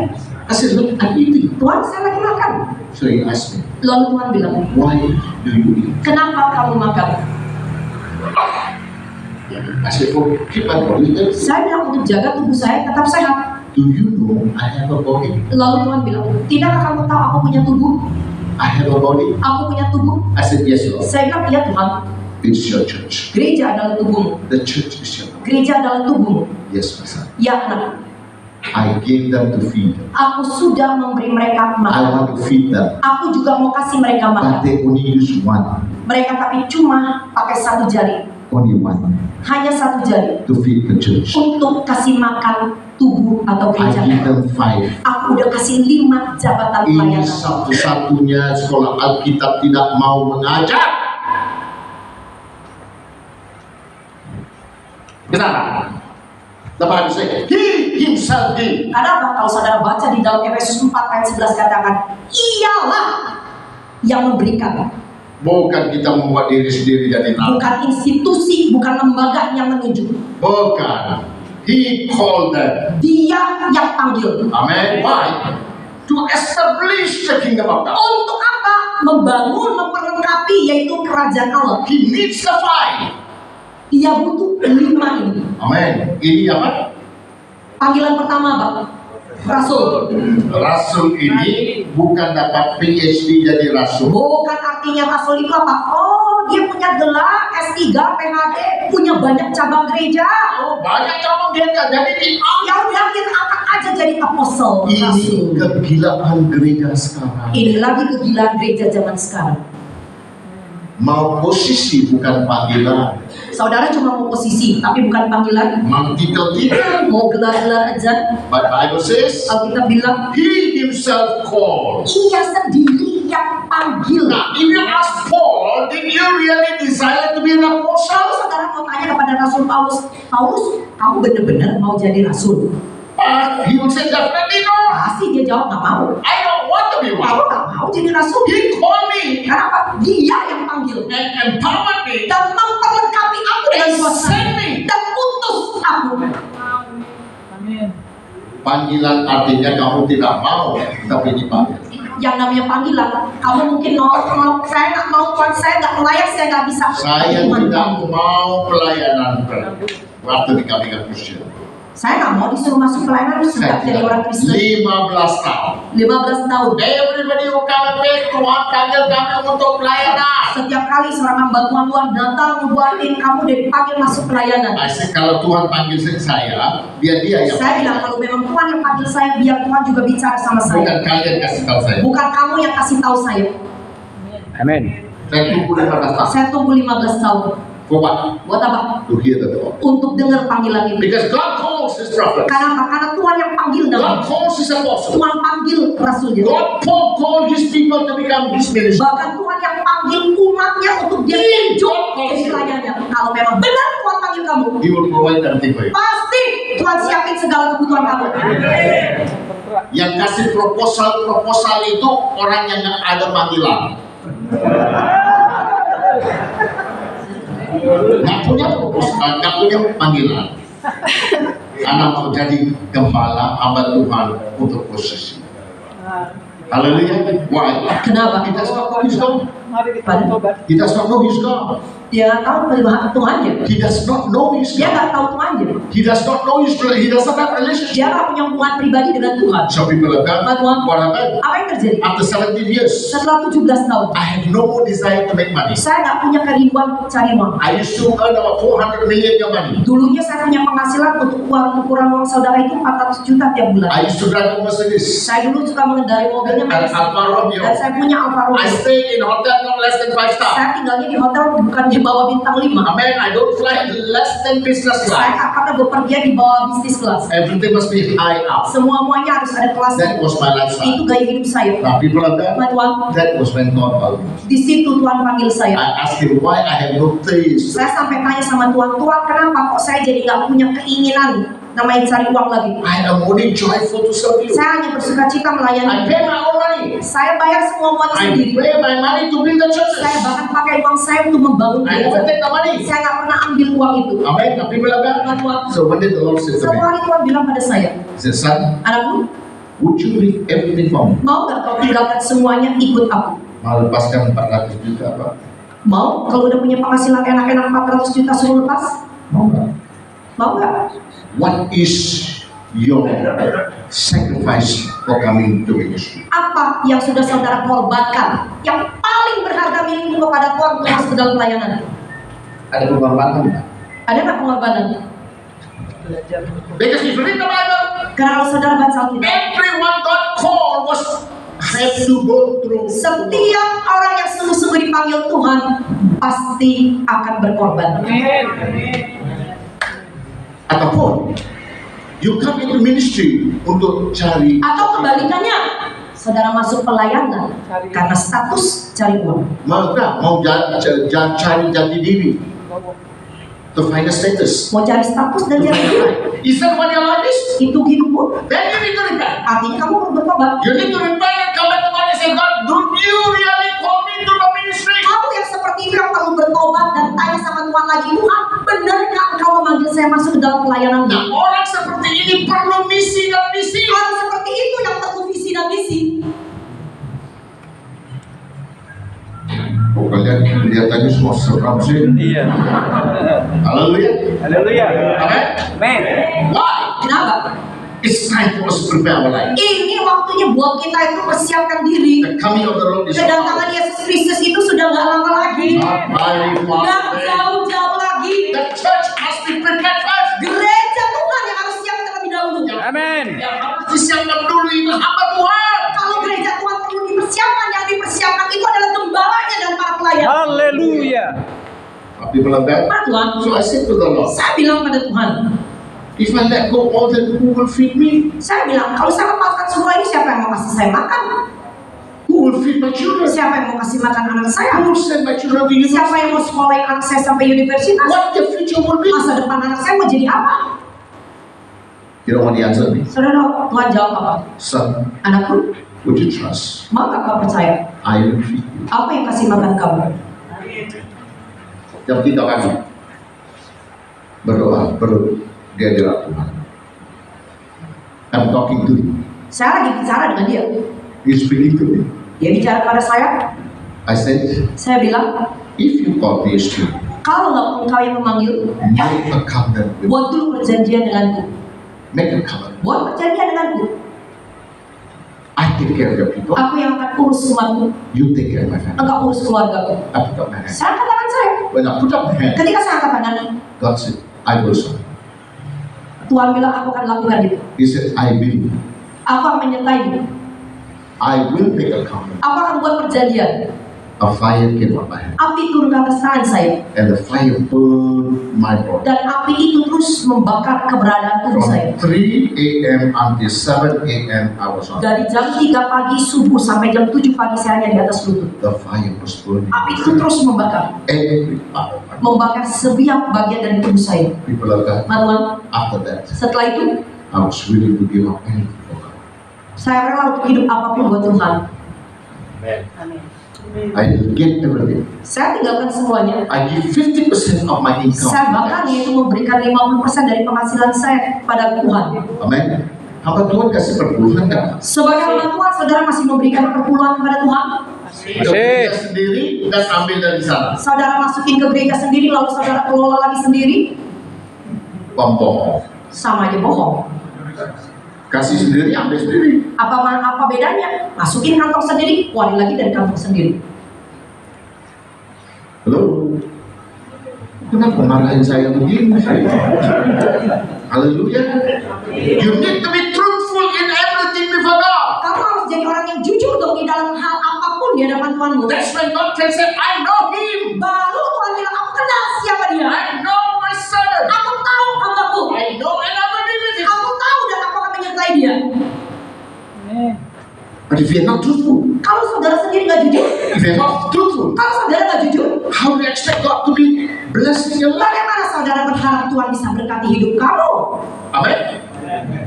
Speaker 2: I said, look, I'm eating.
Speaker 1: Tuhan, saya lagi makan.
Speaker 2: So he asked me,
Speaker 1: Lalu Tuhan bilang,
Speaker 2: why do you eat?
Speaker 1: kenapa kamu makan?
Speaker 2: I said, for keep my body healthy.
Speaker 1: Saya bilang untuk jaga tubuh saya tetap sehat.
Speaker 2: Do you know I have a body?
Speaker 1: Lalu Tuhan bilang, tidakkah kamu tahu aku punya tubuh?
Speaker 2: I have a body.
Speaker 1: Aku punya tubuh.
Speaker 2: I said, yes, Lord.
Speaker 1: Saya bilang, iya Tuhan.
Speaker 2: It's your church.
Speaker 1: Gereja adalah tubuhmu.
Speaker 2: The church is your body.
Speaker 1: Gereja adalah tubuhmu.
Speaker 2: Yes, my son.
Speaker 1: Ya anak,
Speaker 2: I gave them to feed them.
Speaker 1: aku sudah memberi mereka
Speaker 2: I
Speaker 1: makan.
Speaker 2: want to feed them.
Speaker 1: Aku juga mau kasih mereka
Speaker 2: But
Speaker 1: makan.
Speaker 2: they only use one.
Speaker 1: Mereka tapi cuma pakai satu jari.
Speaker 2: Only one.
Speaker 1: Hanya satu jari.
Speaker 2: To feed the church.
Speaker 1: Untuk kasih makan tubuh atau
Speaker 2: I
Speaker 1: gereja.
Speaker 2: give them 5.
Speaker 1: Aku udah kasih 5 jabatan
Speaker 2: Ini
Speaker 1: pelayanan.
Speaker 2: satu-satunya sekolah Alkitab tidak mau mengajar. Kenapa? The Bible says, He himself did.
Speaker 1: Karena apa? Kalau saudara baca di dalam Efesus 4 ayat 11 katakan, ialah yang memberikan.
Speaker 2: Bukan kita membuat diri sendiri jadi nabi.
Speaker 1: Bukan institusi, bukan lembaga yang menunjuk.
Speaker 2: Bukan. He called them.
Speaker 1: Dia yang panggil.
Speaker 2: Amen. Why? To establish the kingdom of God.
Speaker 1: Untuk apa? Membangun, memperlengkapi, yaitu kerajaan Allah.
Speaker 2: He needs the five.
Speaker 1: Dia butuh 5 ini.
Speaker 2: Amen. Ini apa?
Speaker 1: Panggilan pertama apa? Rasul.
Speaker 2: Rasul ini bukan dapat PhD jadi rasul.
Speaker 1: Bukan artinya rasul itu apa? Oh, dia punya gelar S3, PhD, punya banyak cabang gereja.
Speaker 2: Oh, banyak cabang gereja. Jadi
Speaker 1: Ya udah, kita angkat aja jadi apostle.
Speaker 2: ini
Speaker 1: Rasul.
Speaker 2: kegilaan gereja sekarang.
Speaker 1: Ini lagi kegilaan gereja zaman sekarang.
Speaker 2: Mau posisi bukan panggilan.
Speaker 1: Saudara cuma mau posisi, tapi bukan panggilan.
Speaker 2: Mau titel tidak.
Speaker 1: Mau gelar-gelar aja.
Speaker 2: But Bible says
Speaker 1: Alkitab bilang,
Speaker 2: he himself called.
Speaker 1: ia sendiri yang panggil.
Speaker 2: Now, if you ask Paul, did you really desire to be an
Speaker 1: Kalau
Speaker 2: apostle?
Speaker 1: saudara mau tanya kepada Rasul Paulus, Paulus, kamu benar-benar mau jadi rasul?
Speaker 2: He would say definitely no.
Speaker 1: Pasti dia jawab nggak mau.
Speaker 2: I don't want to be
Speaker 1: Kamu
Speaker 2: one.
Speaker 1: nggak mau jadi rasul?
Speaker 2: He called me
Speaker 1: Kenapa? Dia yang panggil
Speaker 2: and empowered me
Speaker 1: dan memperlengkapi aku dengan
Speaker 2: and
Speaker 1: kuasa
Speaker 2: sent me.
Speaker 1: dan utus aku.
Speaker 3: Amin.
Speaker 2: Panggilan artinya kamu tidak mau, tapi dipanggil.
Speaker 1: Yang namanya panggilan, kamu mungkin mau, saya nggak mau, Tuhan, saya nggak layak, saya nggak bisa.
Speaker 2: Saya
Speaker 1: Tuhan,
Speaker 2: tidak mau pelayanan waktu di kami Kristen.
Speaker 1: saya nggak mau disuruh masuk pelayanan sejak jadi orang Kristen
Speaker 2: 15 tahun.
Speaker 1: 15 tahun.
Speaker 2: Everybody who come and pay, Tuhan panggil kami untuk pelayanan.
Speaker 1: Setiap kali seorang hamba Tuhan datang ngebuatin kamu dan dipanggil masuk pelayanan.
Speaker 2: I said, kalau Tuhan panggil saya, biar dia yang
Speaker 1: Saya bilang kalau memang Tuhan yang panggil saya, biar Tuhan juga bicara sama
Speaker 2: bukan
Speaker 1: saya.
Speaker 2: kalian kasih tahu saya.
Speaker 1: Bukan kamu yang kasih tahu saya.
Speaker 4: Amin.
Speaker 2: Saya tunggu 15 tahun.
Speaker 1: Saya tunggu 15 tahun.
Speaker 2: For what?
Speaker 1: Buat apa?
Speaker 2: To hear the Lord.
Speaker 1: Untuk dengar panggilan ini.
Speaker 2: Because God calls His prophets.
Speaker 1: Karena apa? Karena Tuhan yang panggil
Speaker 2: God
Speaker 1: nabi.
Speaker 2: calls His apostles.
Speaker 1: Tuhan panggil rasulnya.
Speaker 2: God called His people to become His ministry.
Speaker 1: Bahkan Tuhan yang panggil umatnya untuk dia tunjuk jadi pelayannya. Kalau memang benar Tuhan panggil kamu,
Speaker 2: He will provide everything for you.
Speaker 1: pasti Tuhan siapin segala kebutuhan kamu.
Speaker 2: Yang kasih proposal itu orang yang nggak ada panggilan. Nggak punya proposal, nggak punya panggilan. Karena mau jadi gembala hamba Tuhan untuk posisi. Haleluya. Why?
Speaker 1: Kenapa?
Speaker 2: He does not know His God.
Speaker 3: Mari kita coba.
Speaker 2: He does not know His God.
Speaker 1: Dia nggak tahu peribahasa Tuhannya.
Speaker 2: He does not know His
Speaker 1: Dia
Speaker 2: God.
Speaker 1: nggak tahu Tuhannya.
Speaker 2: He does not know His. He doesn't have relationship.
Speaker 1: Dia nggak punya hubungan pribadi dengan Tuhan.
Speaker 2: Some people have done. What happened?
Speaker 1: Apa yang terjadi?
Speaker 2: After 17 years,
Speaker 1: Setelah 17 tahun,
Speaker 2: I have no more desire to make money.
Speaker 1: saya nggak punya kerinduan untuk cari uang.
Speaker 2: I used to earn about 400 million your money.
Speaker 1: Dulunya saya punya penghasilan untuk ukuran uang saudara itu 400 juta tiap bulan.
Speaker 2: I used to drive a Mercedes.
Speaker 1: Saya dulu suka mengendarai mobilnya
Speaker 2: And
Speaker 1: Mercedes.
Speaker 2: Alfa Romeo.
Speaker 1: Dan saya punya Alfa
Speaker 2: I
Speaker 1: Romeo.
Speaker 2: stay in hotel not less than 5 star.
Speaker 1: Saya tinggalnya di hotel bukan di bawah bintang 5.
Speaker 2: Amen. I don't fly less than business
Speaker 1: Saya
Speaker 2: class.
Speaker 1: nggak pernah bepergian di bawah bisnis kelas.
Speaker 2: Everything must be high up.
Speaker 1: Semuanya harus ada kelasnya.
Speaker 2: That was my lifestyle.
Speaker 1: Itu gaya hidup saya.
Speaker 2: Now people are there.
Speaker 1: Tuhan,
Speaker 2: That was when God called me.
Speaker 1: di situ Tuhan panggil saya.
Speaker 2: I asked Him why I have no taste.
Speaker 1: Saya sampai tanya sama Tuhan, Tuhan kenapa kok saya jadi nggak punya keinginan namanya cari uang lagi?
Speaker 2: I am only joyful to serve you.
Speaker 1: Saya hanya bersuka cita
Speaker 2: I
Speaker 1: melayani.
Speaker 2: pay my own money.
Speaker 1: Saya bayar semua uangnya
Speaker 2: I
Speaker 1: sendiri.
Speaker 2: pay my money to build the churches.
Speaker 1: Saya bahkan pakai uang saya untuk membangun
Speaker 2: I never
Speaker 1: gereja.
Speaker 2: take the money.
Speaker 1: Saya nggak pernah ambil uang itu.
Speaker 2: Amen. Now people are there. So one day the Lord said to
Speaker 1: Satu
Speaker 2: me,
Speaker 1: hari Tuhan bilang pada saya,
Speaker 2: He said, son,
Speaker 1: anakku,
Speaker 2: would you leave everything for me?
Speaker 1: mau nggak kau tinggalkan semuanya ikut aku?
Speaker 2: Mau lepaskan 400 juta apa?
Speaker 1: Mau? Kalau udah punya penghasilan enak-enak 400 juta suruh lepas?
Speaker 2: Mau nggak?
Speaker 1: Mau nggak?
Speaker 2: What is your sacrifice for coming to ministry?
Speaker 1: Apa yang sudah saudara korbankan? Yang paling berharga milikmu kepada Tuhan untuk masuk ke dalam pelayanan?
Speaker 2: Ada pengorbanan nggak?
Speaker 1: Ada nggak pengorbanan?
Speaker 2: Because if you read the Bible,
Speaker 1: Karena kalau saudara baca Alkitab,
Speaker 2: everyone God called was have to go through.
Speaker 1: setiap orang yang sungguh-sungguh dipanggil Tuhan pasti akan berkorban.
Speaker 3: Amin.
Speaker 2: Ataupun you come into ministry untuk cari.
Speaker 1: Atau kebalikannya, saudara masuk pelayanan karena status cari uang.
Speaker 2: Mau cari jati diri. To find a status.
Speaker 1: Mau cari status dan cari uang.
Speaker 2: Is that what your life is?
Speaker 1: Itu hidupmu.
Speaker 2: Then you need to repent.
Speaker 1: Artinya kamu harus bertobat.
Speaker 2: You need to repent and come back to God and say, God, don't you really call me to the ministry?
Speaker 1: Kamu saya masuk ke dalam pelayanan.
Speaker 2: Nah, orang seperti ini perlu misi dan misi.
Speaker 1: Orang seperti itu yang perlu visi dan misi.
Speaker 2: Oh, kalian kelihatannya semua seram sih.
Speaker 3: Iya.
Speaker 2: Haleluya.
Speaker 3: Haleluya.
Speaker 2: Amen.
Speaker 3: Amen.
Speaker 2: Why?
Speaker 1: Kenapa?
Speaker 2: It's time for us to prepare our life.
Speaker 1: Ini waktunya buat kita itu persiapkan diri.
Speaker 2: The coming of the Lord is
Speaker 1: Kedatangan Yesus Kristus itu sudah nggak lama lagi,
Speaker 2: not very far
Speaker 1: nggak
Speaker 2: away.
Speaker 1: jauh-jauh lagi.
Speaker 2: The church must be prepared first.
Speaker 1: Gereja Tuhan yang harus siap terlebih dahulu.
Speaker 3: Amen.
Speaker 2: Yang harus disiapkan dulu itu hamba Tuhan.
Speaker 1: Kalau gereja Tuhan perlu dipersiapkan, yang dipersiapkan itu adalah gembalanya dan para pelayan.
Speaker 3: Haleluya.
Speaker 2: People are bad.
Speaker 1: Pak Tuhan,
Speaker 2: So I said to the Lord,
Speaker 1: saya bilang pada Tuhan,
Speaker 2: if I let go all that, who will feed me?
Speaker 1: saya bilang kalau saya lepaskan semua ini, siapa yang mau kasih saya makan?
Speaker 2: Who will feed my children?
Speaker 1: Siapa yang mau kasih makan anak saya?
Speaker 2: Who will send my children to university?
Speaker 1: Siapa yang mau sekolahin anak saya sampai universitas?
Speaker 2: What the future will be?
Speaker 1: Masa depan anak saya mau jadi apa?
Speaker 2: You know what he answered me?
Speaker 1: Saudara, Tuhan jawab apa?
Speaker 2: Son,
Speaker 1: Anakku,
Speaker 2: would you trust?
Speaker 1: maka kau percaya?
Speaker 2: I will feed you.
Speaker 1: Apa yang kasih makan kamu?
Speaker 2: Jam 3 pagi berdoa, dia hadirat Tuhan. I'm talking to him.
Speaker 1: Saya lagi bicara dengan dia.
Speaker 2: He's speaking to me.
Speaker 1: Dia bicara pada saya.
Speaker 2: I said,
Speaker 1: Saya bilang,
Speaker 2: if you call me a student,
Speaker 1: kalau engkau yang memanggil,
Speaker 2: make a covenant with me.
Speaker 1: buat dulu perjanjian denganku.
Speaker 2: Make a covenant.
Speaker 1: Buat perjanjian denganku.
Speaker 2: I take care of your people.
Speaker 1: Aku yang akan urus umatmu.
Speaker 2: You take care of my family.
Speaker 1: Engkau urus keluargaku.
Speaker 2: I put up my hand.
Speaker 1: Saya angkat tangan saya.
Speaker 2: When I put up my hand,
Speaker 1: Ketika saya angkat tangan,
Speaker 2: God said, I will serve.
Speaker 1: Tuhan bilang aku akan lakukan itu.
Speaker 2: He said, I will.
Speaker 1: Aku akan menyertaimu.
Speaker 2: I will make a covenant.
Speaker 1: Aku akan buat perjanjian.
Speaker 2: A fire came on my hand.
Speaker 1: Api turun ke atas tangan saya.
Speaker 2: And the fire burned my body.
Speaker 1: Dan api itu terus membakar keberadaan tubuh saya.
Speaker 2: From 3 a.m. until 7 a.m. I was on.
Speaker 1: Dari jam 3 pagi subuh sampai jam 7 pagi saya hanya di atas lutut.
Speaker 2: The fire was burning.
Speaker 1: Api itu terus membakar.
Speaker 2: Every part of my body.
Speaker 1: Membakar setiap bagian dari tubuh saya.
Speaker 2: People of God,
Speaker 1: Tuhan,
Speaker 2: after that,
Speaker 1: setelah itu
Speaker 2: I was willing to give up anything for God.
Speaker 1: saya rela untuk hidup apapun buat Tuhan.
Speaker 2: I get everything.
Speaker 1: Saya tinggalkan semuanya.
Speaker 2: I give 50% of my income.
Speaker 1: Saya bahkan yaitu memberikan 50% dari penghasilan saya pada Tuhan.
Speaker 2: Amen. Apa Tuhan kasih perpuluhan enggak?
Speaker 1: Sebagai hamba Tuhan, saudara masih memberikan perpuluhan kepada Tuhan.
Speaker 2: Gereja sendiri dan ambil dari sana.
Speaker 1: Saudara masukin ke gereja sendiri, lalu saudara kelola lagi sendiri,
Speaker 2: Pembohong.
Speaker 1: sama aja bohong.
Speaker 2: Kasih sendiri, ambil sendiri.
Speaker 1: Apa bedanya? Masukin kantong sendiri, keluarin lagi dari kantong sendiri.
Speaker 2: Halo. Kenapa marahin saya begini? Haleluya. You need to be truthful in everything before God.
Speaker 1: Kamu harus jadi orang yang jujur dong di dalam hal apapun di hadapan Tuhanmu.
Speaker 2: That's when God can say, I know him.
Speaker 1: Baru Tuhan bilang, aku kenal siapa dia.
Speaker 2: I know my servant.
Speaker 1: Aku tahu hambaku.
Speaker 2: I know and I will be with him.
Speaker 1: Aku tahu dan aku akan menyertai dia.
Speaker 2: But if you're not truthful,
Speaker 1: Kalau saudara sendiri nggak jujur,
Speaker 2: if you're not truthful,
Speaker 1: kalau saudara nggak jujur,
Speaker 2: how do you expect God to be blessing your life?
Speaker 1: bagaimana saudara berharap Tuhan bisa berkati hidup kamu?
Speaker 2: Amen.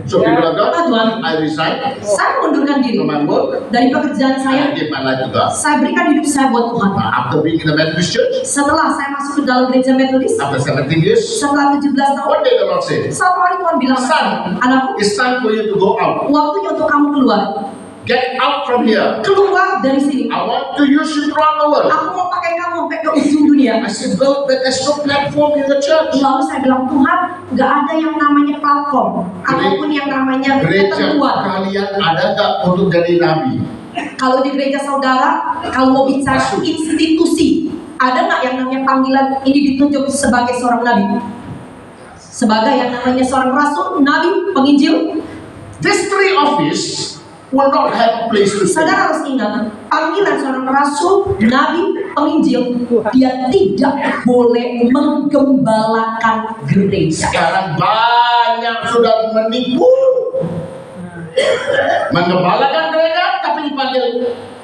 Speaker 2: So people of God,
Speaker 1: Tuhan,
Speaker 2: I resign
Speaker 1: saya mengundurkan diri
Speaker 2: from my work
Speaker 1: dari pekerjaan
Speaker 2: and I
Speaker 1: saya.
Speaker 2: give my life to God.
Speaker 1: Saya berikan hidup saya buat Tuhan.
Speaker 2: After being in the Methodist Church,
Speaker 1: Setelah saya masuk ke dalam gereja Metodis,
Speaker 2: after 17 years,
Speaker 1: setelah 17 tahun,
Speaker 2: one day the Lord said,
Speaker 1: satu hari Tuhan bilang,
Speaker 2: Son,
Speaker 1: anakku,
Speaker 2: it's time for you to go out.
Speaker 1: waktunya untuk kamu keluar.
Speaker 2: Get out from here.
Speaker 1: Keluar dari sini.
Speaker 2: I want to use you around the world.
Speaker 1: Aku mau pakai kamu sampai ke ujung dunia.
Speaker 2: I said, God, but there's no platform in the church.
Speaker 1: Lalu saya bilang, Tuhan, nggak ada yang namanya platform, ataupun yang namanya
Speaker 2: Gereja
Speaker 1: ketentuan.
Speaker 2: kalian ada nggak untuk jadi nabi?
Speaker 1: Kalau di gereja saudara, kalau mau bicara institusi, ada nggak yang namanya panggilan ini ditunjuk sebagai seorang nabi? Sebagai yang namanya seorang rasul, nabi, penginjil?
Speaker 2: These three office will not have a place to stay.
Speaker 1: Saudara harus ingat, panggilan seorang rasul, nabi, penginjil, dia tidak boleh menggembalakan gereja.
Speaker 2: Sekarang banyak sudah menipu, menggembalakan gereja tapi dipanggil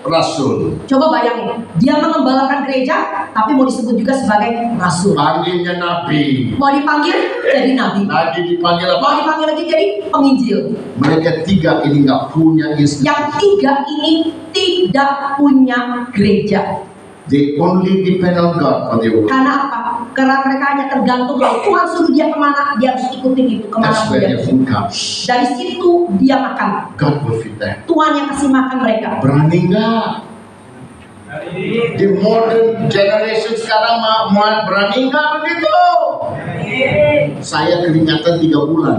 Speaker 2: rasul.
Speaker 1: Coba bayangin, dia mengembalakan gereja, tapi mau disebut juga sebagai rasul.
Speaker 2: Panggilnya nabi.
Speaker 1: Mau dipanggil jadi nabi.
Speaker 2: Lagi dipanggil
Speaker 1: Mau
Speaker 2: apa?
Speaker 1: dipanggil lagi jadi penginjil.
Speaker 2: Mereka tiga ini nggak punya institusi.
Speaker 1: Yang tiga ini tidak punya gereja.
Speaker 2: They only depend on God for their work.
Speaker 1: Karena apa? Karena mereka hanya tergantung kalau Tuhan suruh dia kemana, dia harus ikutin itu kemana
Speaker 2: That's
Speaker 1: pun
Speaker 2: where
Speaker 1: dia.
Speaker 2: your food comes.
Speaker 1: Dari situ dia makan.
Speaker 2: God will feed them.
Speaker 1: Tuhan yang kasih makan mereka.
Speaker 2: Berani nggak? Di modern generation sekarang mau berani nggak begitu? Saya keringatan 3 bulan.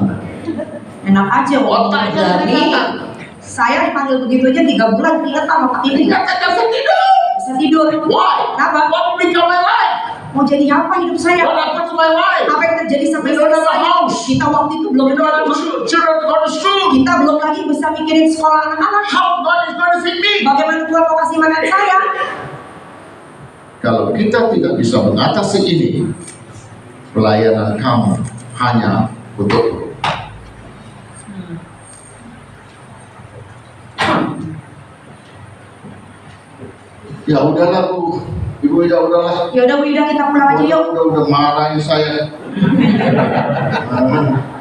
Speaker 1: Enak aja waktu
Speaker 2: Otaknya
Speaker 1: dari
Speaker 2: keringatan.
Speaker 1: saya dipanggil begitu aja 3 bulan keringetan otak ini
Speaker 2: Keringatan nggak bisa tidur.
Speaker 1: bisa tidur.
Speaker 2: Why?
Speaker 1: Kenapa?
Speaker 2: What will become my life?
Speaker 1: Mau jadi apa hidup saya?
Speaker 2: What happened to my life?
Speaker 1: Apa yang terjadi sampai
Speaker 2: We don't have a
Speaker 1: sekarang?
Speaker 2: house.
Speaker 1: Kita waktu itu belum
Speaker 2: We don't have
Speaker 1: punya
Speaker 2: children to go to school.
Speaker 1: kita belum lagi bisa mikirin sekolah anak-anak.
Speaker 2: How God is going to feed me?
Speaker 1: Bagaimana Tuhan mau kasih makan saya?
Speaker 2: Kalau kita tidak bisa mengatasi ini, pelayanan kamu hanya untuk ya udahlah Bu, Ibu udahlah.
Speaker 1: Ya udah Bu Ida, kita pulang aja yuk.
Speaker 2: Udah marahin saya.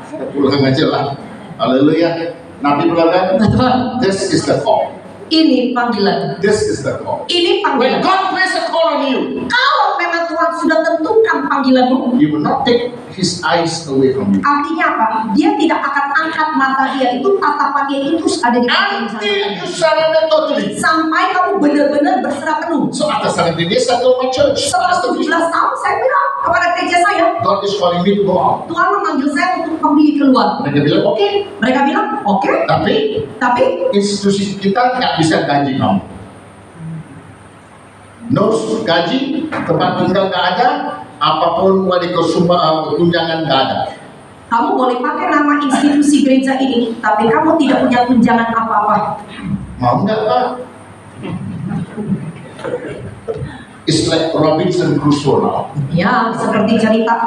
Speaker 2: Kita pulang aja lah. Haleluya. Nabi bilang kan,
Speaker 1: Betul.
Speaker 2: this is the call.
Speaker 1: Ini panggilan.
Speaker 2: This is the call.
Speaker 1: Ini
Speaker 2: When
Speaker 1: panggilan.
Speaker 2: God places a call on you,
Speaker 1: Kalau memang Tuhan sudah tentukan panggilanmu,
Speaker 2: He will not take His eyes away from you.
Speaker 1: artinya apa? Dia tidak akan angkat mata dia itu, tatapan dia itu terus ada di panggilan
Speaker 2: Until
Speaker 1: saya.
Speaker 2: you surrender totally.
Speaker 1: Sampai kamu benar-benar berserah penuh.
Speaker 2: So after 17 years, I told my church,
Speaker 1: Setelah 17 tahun saya bilang kepada gereja saya,
Speaker 2: God is calling me to go out.
Speaker 1: Tuhan memanggil saya untuk pergi keluar.
Speaker 2: Mereka bilang, oke.
Speaker 1: Mereka bilang, oke,
Speaker 2: Tapi
Speaker 1: tapi
Speaker 2: institusi kita nggak bisa gaji kamu. No gaji, tempat tinggal nggak ada, apapun wali tunjangan nggak ada.
Speaker 1: kamu boleh pakai nama institusi gereja ini, tapi kamu tidak punya tunjangan apa-apa.
Speaker 2: Mau nggak Pak? It's like Robinson Crusoe now.
Speaker 1: Ya, seperti cerita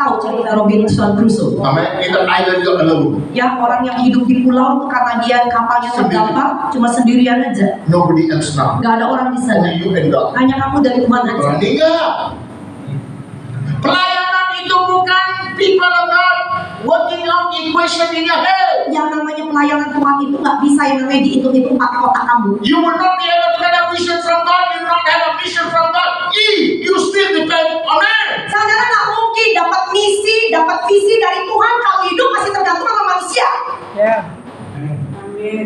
Speaker 1: Robinson Crusoe.
Speaker 2: Namanya kita island alone.
Speaker 1: Ya, orang yang hidup di pulau itu karena dia kapalnya terdampar, cuma sendirian aja.
Speaker 2: Nobody else now.
Speaker 1: Gak ada orang di sana.
Speaker 2: Only you and God.
Speaker 1: Hanya kamu dari Tuhan aja.
Speaker 2: Berani nggak? Pelayanan itu bukan people of God working out equation in your head.
Speaker 1: Yang namanya pelayanan Tuhan itu nggak bisa yang namanya dihitung-hitung pakai otak kamu.
Speaker 2: You will not be able to get a vision from God. You will not have a vision from God. You still depend on man.
Speaker 1: Saudara nggak mungkin dapat misi, dapat visi dari Tuhan kalau hidup masih tergantung sama manusia.
Speaker 3: Ya. Amin.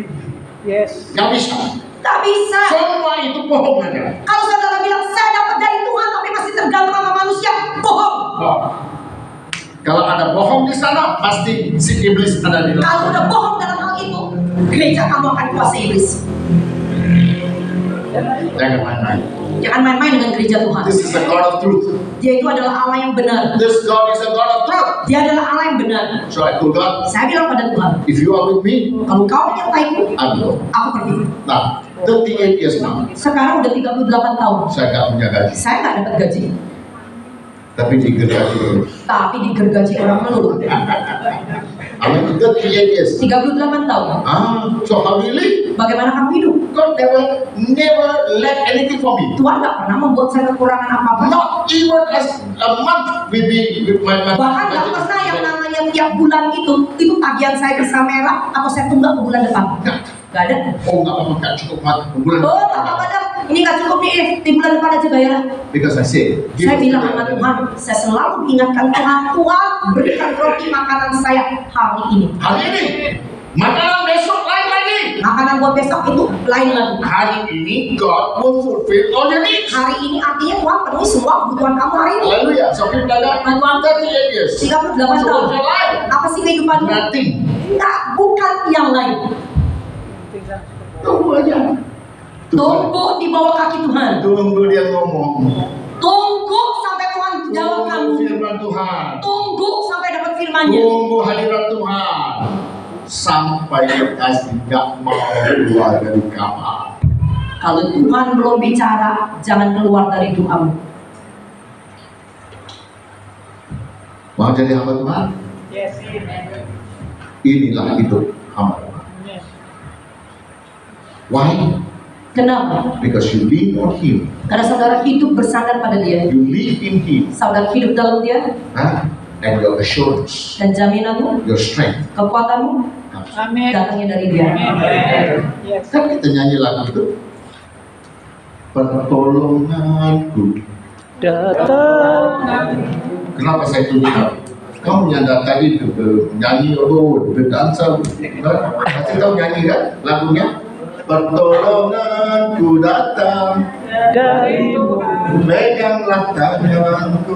Speaker 3: Yes.
Speaker 2: Gak bisa.
Speaker 1: Nggak bisa.
Speaker 2: Semua itu bohong aja.
Speaker 1: Kalau saudara bilang saya dapat dari Tuhan tapi masih tergantung sama manusia, bohong.
Speaker 2: Oh. Kalau ada bohong di sana, pasti si iblis ada di dalam.
Speaker 1: Kalau udah bohong dalam hal itu, gereja kamu akan kuasai iblis.
Speaker 2: Jangan main-main.
Speaker 1: Jangan main-main dengan gereja Tuhan.
Speaker 2: This is a God of truth.
Speaker 1: Dia itu adalah Allah yang benar.
Speaker 2: This God is a God of truth.
Speaker 1: Dia adalah Allah yang benar.
Speaker 2: So I told God,
Speaker 1: Saya bilang pada Tuhan,
Speaker 2: if you are with me,
Speaker 1: kalau kau menyertaiku,
Speaker 2: I will.
Speaker 1: aku pergi.
Speaker 2: Nah, 38 years now,
Speaker 1: Sekarang udah 38 tahun.
Speaker 2: saya gak punya gaji.
Speaker 1: Saya nggak dapat gaji,
Speaker 2: Tapi digergaji dulu.
Speaker 1: tapi digergaji orang melulu.
Speaker 2: Amin. 38 years.
Speaker 1: 38 tahun.
Speaker 2: So how do you live?
Speaker 1: Bagaimana kamu hidup?
Speaker 2: God never let anything for me.
Speaker 1: Tuhan nggak pernah membuat saya kekurangan apa-apa.
Speaker 2: Not even as a month with my
Speaker 1: Bahkan nggak pernah yang namanya tiap bulan itu tagihan saya bisa merah atau saya tunggak ke bulan depan. Nggak ada.
Speaker 2: Oh nggak apa-apa, nggak cukup mat bulan.
Speaker 1: Oh, nggak apa-apa dah. Ini nggak cukup nih, di bulan depan aja bayar.
Speaker 2: Because I say,
Speaker 1: Saya bilang sama Tuhan, saya selalu ingatkan Tuhan, Tuhan berikan roti makanan saya hari ini.
Speaker 2: hari ini, makanan besok lain lagi.
Speaker 1: Makanan buat besok itu lain lagi.
Speaker 2: Hari ini God will fulfill all your needs.
Speaker 1: Hari ini artinya Tuhan penuhi semua kebutuhan kamu hari ini.
Speaker 2: Hallelujah. So people like that, 38 years.
Speaker 1: 38
Speaker 2: So
Speaker 1: tahun.
Speaker 2: what's your life?
Speaker 1: Apa sih kehidupanmu?
Speaker 2: Nothing.
Speaker 1: Enggak, bukan yang lain.
Speaker 2: Tunggu aja.
Speaker 1: Tunggu di bawah kaki Tuhan.
Speaker 2: Tunggu dia ngomong.
Speaker 1: Tunggu sampai Tuhan jawab kamu.
Speaker 2: Tunggu firman Tuhan.
Speaker 1: Tunggu sampai dapat firman-Nya.
Speaker 2: Tunggu hadirat Tuhan. Sampai kasih nggak mau keluar dari kamar.
Speaker 1: Kalau Tuhan belum bicara, jangan keluar dari doamu.
Speaker 2: Mau jadi hamba Tuhan?
Speaker 3: Yes.
Speaker 2: Inilah hidup hamba Tuhan.
Speaker 3: Yes.
Speaker 2: Why?
Speaker 1: Kenapa?
Speaker 2: Because you live on Him.
Speaker 1: Karena saudara hidup bersandar pada Dia.
Speaker 2: You live in Him.
Speaker 1: Saudara hidup dalam Dia,
Speaker 2: Huh? And your assurance,
Speaker 1: dan jaminanmu,
Speaker 2: your strength.
Speaker 1: kekuatanmu
Speaker 3: Amin.
Speaker 1: datangnya dari Dia.
Speaker 3: Amin. Yes.
Speaker 2: Kan kita nyanyi lagu itu. Pertolonganku
Speaker 3: Datang
Speaker 2: Kenapa saya tunjuk kamu? Kamu yang tadi nyanyi, berdansa, pasti tahu nyanyi kan lagunya? Pertolonganku datang
Speaker 3: Darimu.
Speaker 2: peganglah tanganku.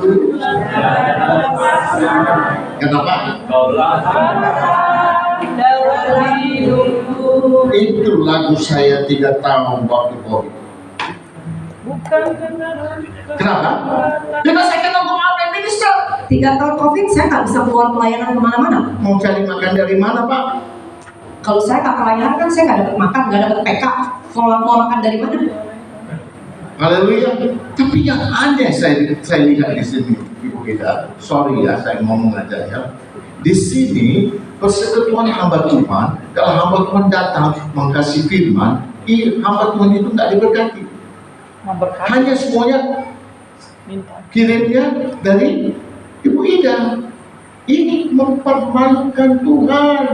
Speaker 2: Kenapa?
Speaker 3: Dalam hidupku.
Speaker 2: Itu lagu saya 3 tahun waktu COVID.
Speaker 3: Bukan karena
Speaker 2: Kenapa? Because I cannot go out and minister.
Speaker 1: 3 tahun COVID saya nggak bisa keluar pelayanan kemana-mana.
Speaker 2: Mau cari makan dari mana, Pak?
Speaker 1: Kalau saya nggak pelayanan kan saya nggak dapat makan, nggak dapat PK. Mau makan dari mana?
Speaker 2: Haleluya. Tapi yang aneh saya lihat di sini, Ibu kita. Sorry ya, saya ngomong aja ya. Di sini persekutuan hamba Tuhan, kalau hamba Tuhan datang mengkasih firman, hamba Tuhan itu nggak diberkati.
Speaker 3: memberkati.
Speaker 2: Hanya semuanya
Speaker 3: Minta.
Speaker 2: kirimnya dari Ibu Ida. Ini mempermalukan Tuhan.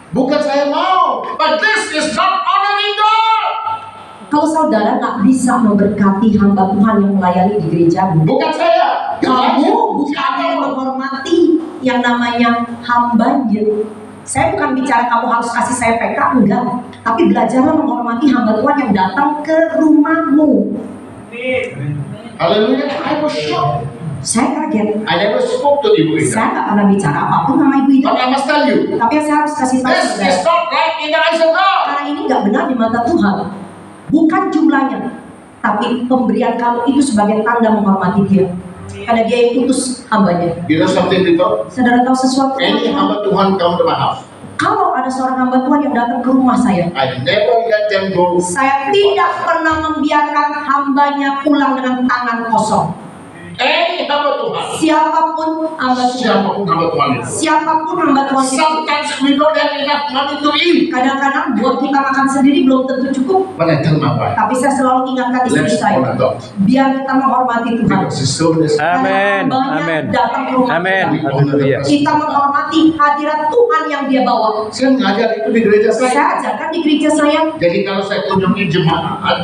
Speaker 2: Bukan saya mau, but this is not honoring God.
Speaker 1: Kalau saudara nggak bisa memberkati hamba Tuhan yang melayani di gerejamu,
Speaker 2: Bukan saya.
Speaker 1: kamu bukan yang menghormati yang namanya hambanya. Saya bukan bicara kamu harus kasih saya PK, enggak. Tapi belajarlah menghormati hamba Tuhan yang datang ke rumahmu.
Speaker 2: Haleluya. I was shocked.
Speaker 1: Saya kaget.
Speaker 2: I never spoke to Ibu Ida.
Speaker 1: Saya nggak pernah bicara apapun sama Ibu Ida.
Speaker 2: But I must tell you,
Speaker 1: Tapi yang saya harus kasih tahu
Speaker 2: this
Speaker 1: saudara,
Speaker 2: is not right in the eyes of God.
Speaker 1: karena ini nggak benar di mata Tuhan. Bukan jumlahnya, tapi pemberian kamu itu sebagai tanda menghormati Dia. Karena Dia yang utus hambanya.
Speaker 2: You know something, people?
Speaker 1: Saudara tahu sesuatu?
Speaker 2: Any hamba Tuhan come to my house,
Speaker 1: Kalau ada seorang hamba Tuhan yang datang ke rumah saya,
Speaker 2: I never let them go.
Speaker 1: saya tidak pernah membiarkan hambanya pulang dengan tangan kosong.
Speaker 2: Any hamba Tuhan,
Speaker 1: Siapapun hamba Tuhan,
Speaker 2: siapapun hamba Tuhan itu.
Speaker 1: siapapun hamba Tuhan itu,
Speaker 2: Sometimes we don't have enough money to eat.
Speaker 1: kadang-kadang buat kita makan sendiri belum tentu cukup.
Speaker 2: But I tell my wife,
Speaker 1: Tapi saya selalu ingatkan istri
Speaker 2: let's
Speaker 1: saya,
Speaker 2: honor God.
Speaker 1: biar kita menghormati Tuhan.
Speaker 2: Because His service,
Speaker 4: Amin.
Speaker 1: Karena hambanya
Speaker 4: Amin.
Speaker 1: datang ke rumah
Speaker 4: Amin.
Speaker 1: kita.
Speaker 4: Haleluya.
Speaker 1: Kita menghormati hadirat Tuhan yang Dia bawa.
Speaker 2: saya mengajar itu di gereja
Speaker 1: Saya
Speaker 2: saya.
Speaker 1: ajarkan di gereja saya.
Speaker 2: Jadi kalau saya kunjungi jemaat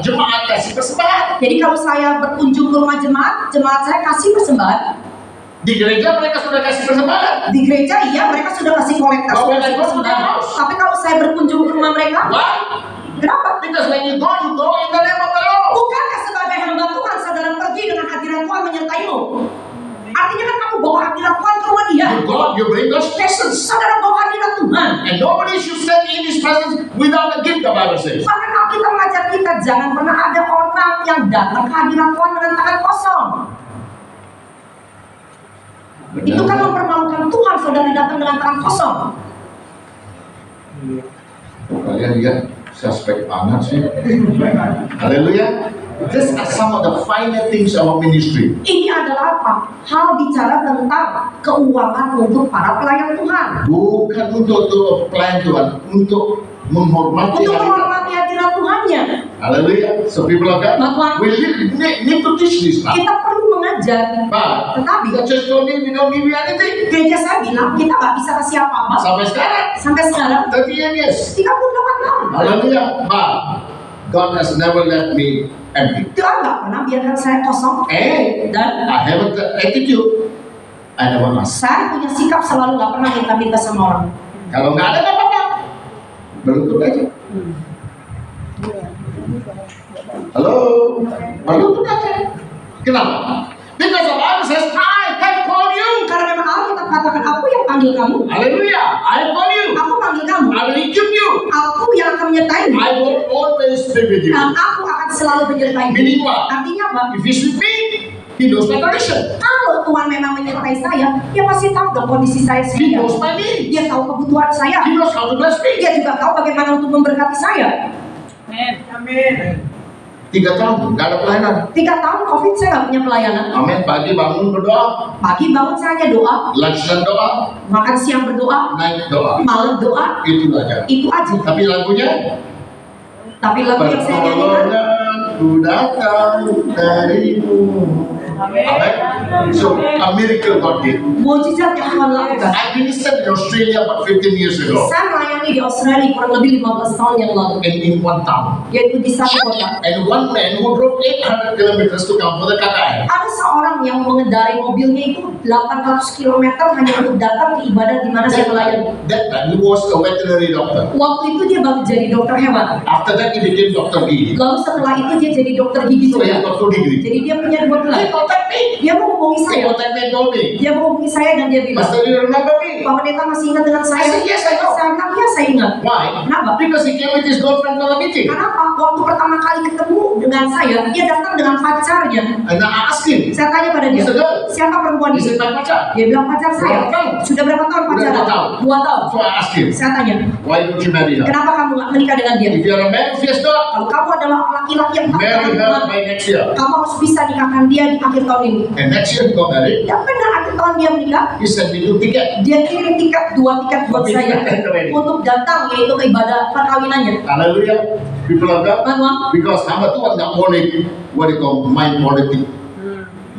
Speaker 2: kasih persembahan.
Speaker 1: Jadi kalau saya berkunjung ke rumah jemaat, jemaat saya kasih persembahan.
Speaker 2: Di gereja mereka sudah kasih persembahan.
Speaker 1: Di gereja iya mereka sudah kasih kolektor,
Speaker 2: Oh,
Speaker 1: sudah
Speaker 2: when
Speaker 1: kasih
Speaker 2: I go to
Speaker 1: persembahan.
Speaker 2: their house.
Speaker 1: Tapi kalau saya berkunjung ke rumah mereka,
Speaker 2: Why?
Speaker 1: kenapa?
Speaker 2: Because when you go in the name of the Lord.
Speaker 1: Bukankah sebagai hamba Tuhan saudara pergi dengan hadirat Tuhan menyertaimu? Artinya kan kamu bawa hadirat Tuhan ke rumah Dia.
Speaker 2: You go, you bring God's presence.
Speaker 1: Saudara bawa hadirat Tuhan.
Speaker 2: And nobody should stand in His presence without a gift, the Bible says.
Speaker 1: Bahkan Alkitab mengajar kita jangan pernah ada orang yang datang ke hadirat Tuhan dengan tangan kosong. Itu kan mempermalukan Tuhan saudara datang dengan tangan kosong.
Speaker 2: Kalian lihat suspek banget sih. Haleluya. These are some of the finer things of ministry.
Speaker 1: Ini adalah apa? Hal bicara tentang keuangan untuk para pelayan Tuhan.
Speaker 2: Bukan untuk pelayan Tuhan, untuk menghormati
Speaker 1: Untuk
Speaker 2: hadirat.
Speaker 1: menghormati hadirat Tuhannya.
Speaker 2: Haleluya. So people of God,
Speaker 1: Bahwa
Speaker 2: we need to teach this now.
Speaker 1: kita perlu mengajar.
Speaker 2: But
Speaker 1: Tetapi
Speaker 2: the church told me we don't give you anything.
Speaker 1: gereja saya bilang kita nggak bisa kasih apa-apa.
Speaker 2: Sampai sekarang,
Speaker 1: Sampai sekarang
Speaker 2: 38 years.
Speaker 1: 38 tahun.
Speaker 2: Haleluya. But God has never left me empty.
Speaker 1: Tuhan nggak pernah biarkan saya kosong.
Speaker 2: And
Speaker 1: Dan
Speaker 2: I have an attitude. I never ask.
Speaker 1: saya punya sikap selalu nggak pernah minta-minta sama orang.
Speaker 2: Kalau nggak ada, nggak apa-apa. Berlutut aja. Halo, berlutut aja. Kenapa? Because the Bible says, I have called you.
Speaker 1: Karena memang Alkitab katakan aku yang panggil kamu.
Speaker 2: Hallelujah. I have called you.
Speaker 1: Aku panggil kamu.
Speaker 2: I will equip you.
Speaker 1: Aku yang akan menyertaimu.
Speaker 2: I will always be with you.
Speaker 1: Dan aku akan selalu menyertaimu.
Speaker 2: Meaning what?
Speaker 1: Artinya apa?
Speaker 2: If he's with me, he knows my direction.
Speaker 1: Kalau Tuhan memang menyertai saya, dia pasti tahu dong kondisi saya
Speaker 2: He
Speaker 1: sekarang.
Speaker 2: knows my needs.
Speaker 1: Dia tahu kebutuhan saya.
Speaker 2: He knows how to bless me.
Speaker 1: Dia juga tahu bagaimana untuk memberkati saya.
Speaker 3: Amin. Amin.
Speaker 2: 3 tahun, nggak ada pelayanan.
Speaker 1: 3 tahun COVID saya nggak punya pelayanan.
Speaker 2: Amin. Pagi bangun berdoa,
Speaker 1: Pagi bangun saya hanya doa,
Speaker 2: lunch dan doa,
Speaker 1: makan siang berdoa,
Speaker 2: night doa.
Speaker 1: malam doa.
Speaker 2: Itu aja.
Speaker 1: Itu aja.
Speaker 2: Tapi lagunya,
Speaker 1: Tapi lagu yang saya nyanyikan,
Speaker 2: pertolonganku datang darimu. Amen. So a miracle God did.
Speaker 1: Mujizat yang Tuhan lakukan.
Speaker 2: I ministered in Australia about 15 years ago,
Speaker 1: Saya melayani di Australia kurang lebih 15 tahun yang lalu,
Speaker 2: in one town.
Speaker 1: yaitu di satu kota.
Speaker 2: And one man who drove 800 kilometers to come for the KKN.
Speaker 1: Ada seorang yang mengendarai mobilnya itu 800 km hanya untuk datang ke ibadah di mana saya melayani.
Speaker 2: That time he was a veterinary doctor.
Speaker 1: Waktu itu dia baru jadi dokter hewan.
Speaker 2: After that he became Dr. Gigi.
Speaker 1: Lalu setelah itu dia jadi dokter gigi
Speaker 2: So he
Speaker 1: juga.
Speaker 2: has got 2 degrees.
Speaker 1: Jadi dia punya 2 gelar.
Speaker 2: He contact me.
Speaker 1: Dia menghubungi
Speaker 2: He
Speaker 1: saya.
Speaker 2: contact me and told me,
Speaker 1: Dia menghubungi saya dan dia bilang,
Speaker 2: Pastor, you remember me?
Speaker 1: Pak Pendeta masih ingat dengan saya?
Speaker 2: I said, yes, I know.
Speaker 1: Saya bilang, iya saya ingat.
Speaker 2: Why?
Speaker 1: Kenapa?
Speaker 2: Because he came with his girlfriend for a meeting.
Speaker 1: Kenapa? Waktu pertama kali ketemu dengan saya, dia datang dengan pacarnya.
Speaker 2: And I asked him,
Speaker 1: Saya tanya pada dia,
Speaker 2: It's a girl.
Speaker 1: siapa perempuan
Speaker 2: he
Speaker 1: itu?
Speaker 2: said, my pacar.
Speaker 1: Dia bilang pacar saya.
Speaker 2: Berapa tahun?
Speaker 1: Sudah berapa tahun
Speaker 2: Udah
Speaker 1: pacaran?
Speaker 2: 2 tahun.
Speaker 1: 2 tahun.
Speaker 2: So I asked him,
Speaker 1: Saya tanya,
Speaker 2: why don't you marry her?
Speaker 1: kenapa kamu nggak menikah dengan dia?
Speaker 2: If you're a man who fears God,
Speaker 1: Kalau kamu adalah laki-laki yang takut
Speaker 2: marry
Speaker 1: akan
Speaker 2: her
Speaker 1: Tuhan,
Speaker 2: by next year.
Speaker 1: kamu harus bisa nikahkan dia di akhir tahun ini.
Speaker 2: And next year he got married.
Speaker 1: Dan benar akhir tahun dia menikah,
Speaker 2: He sent me 2 tickets.
Speaker 1: dia kirim tiket 2 tiket buat
Speaker 2: Tapi
Speaker 1: saya
Speaker 2: tiket keren.
Speaker 1: untuk datang yaitu ke ibadah perkawinannya.
Speaker 2: Hallelujah. People of God.
Speaker 1: Teman-teman,
Speaker 2: Because hamba Tuhan nggak boleh, what do you call, mind politik.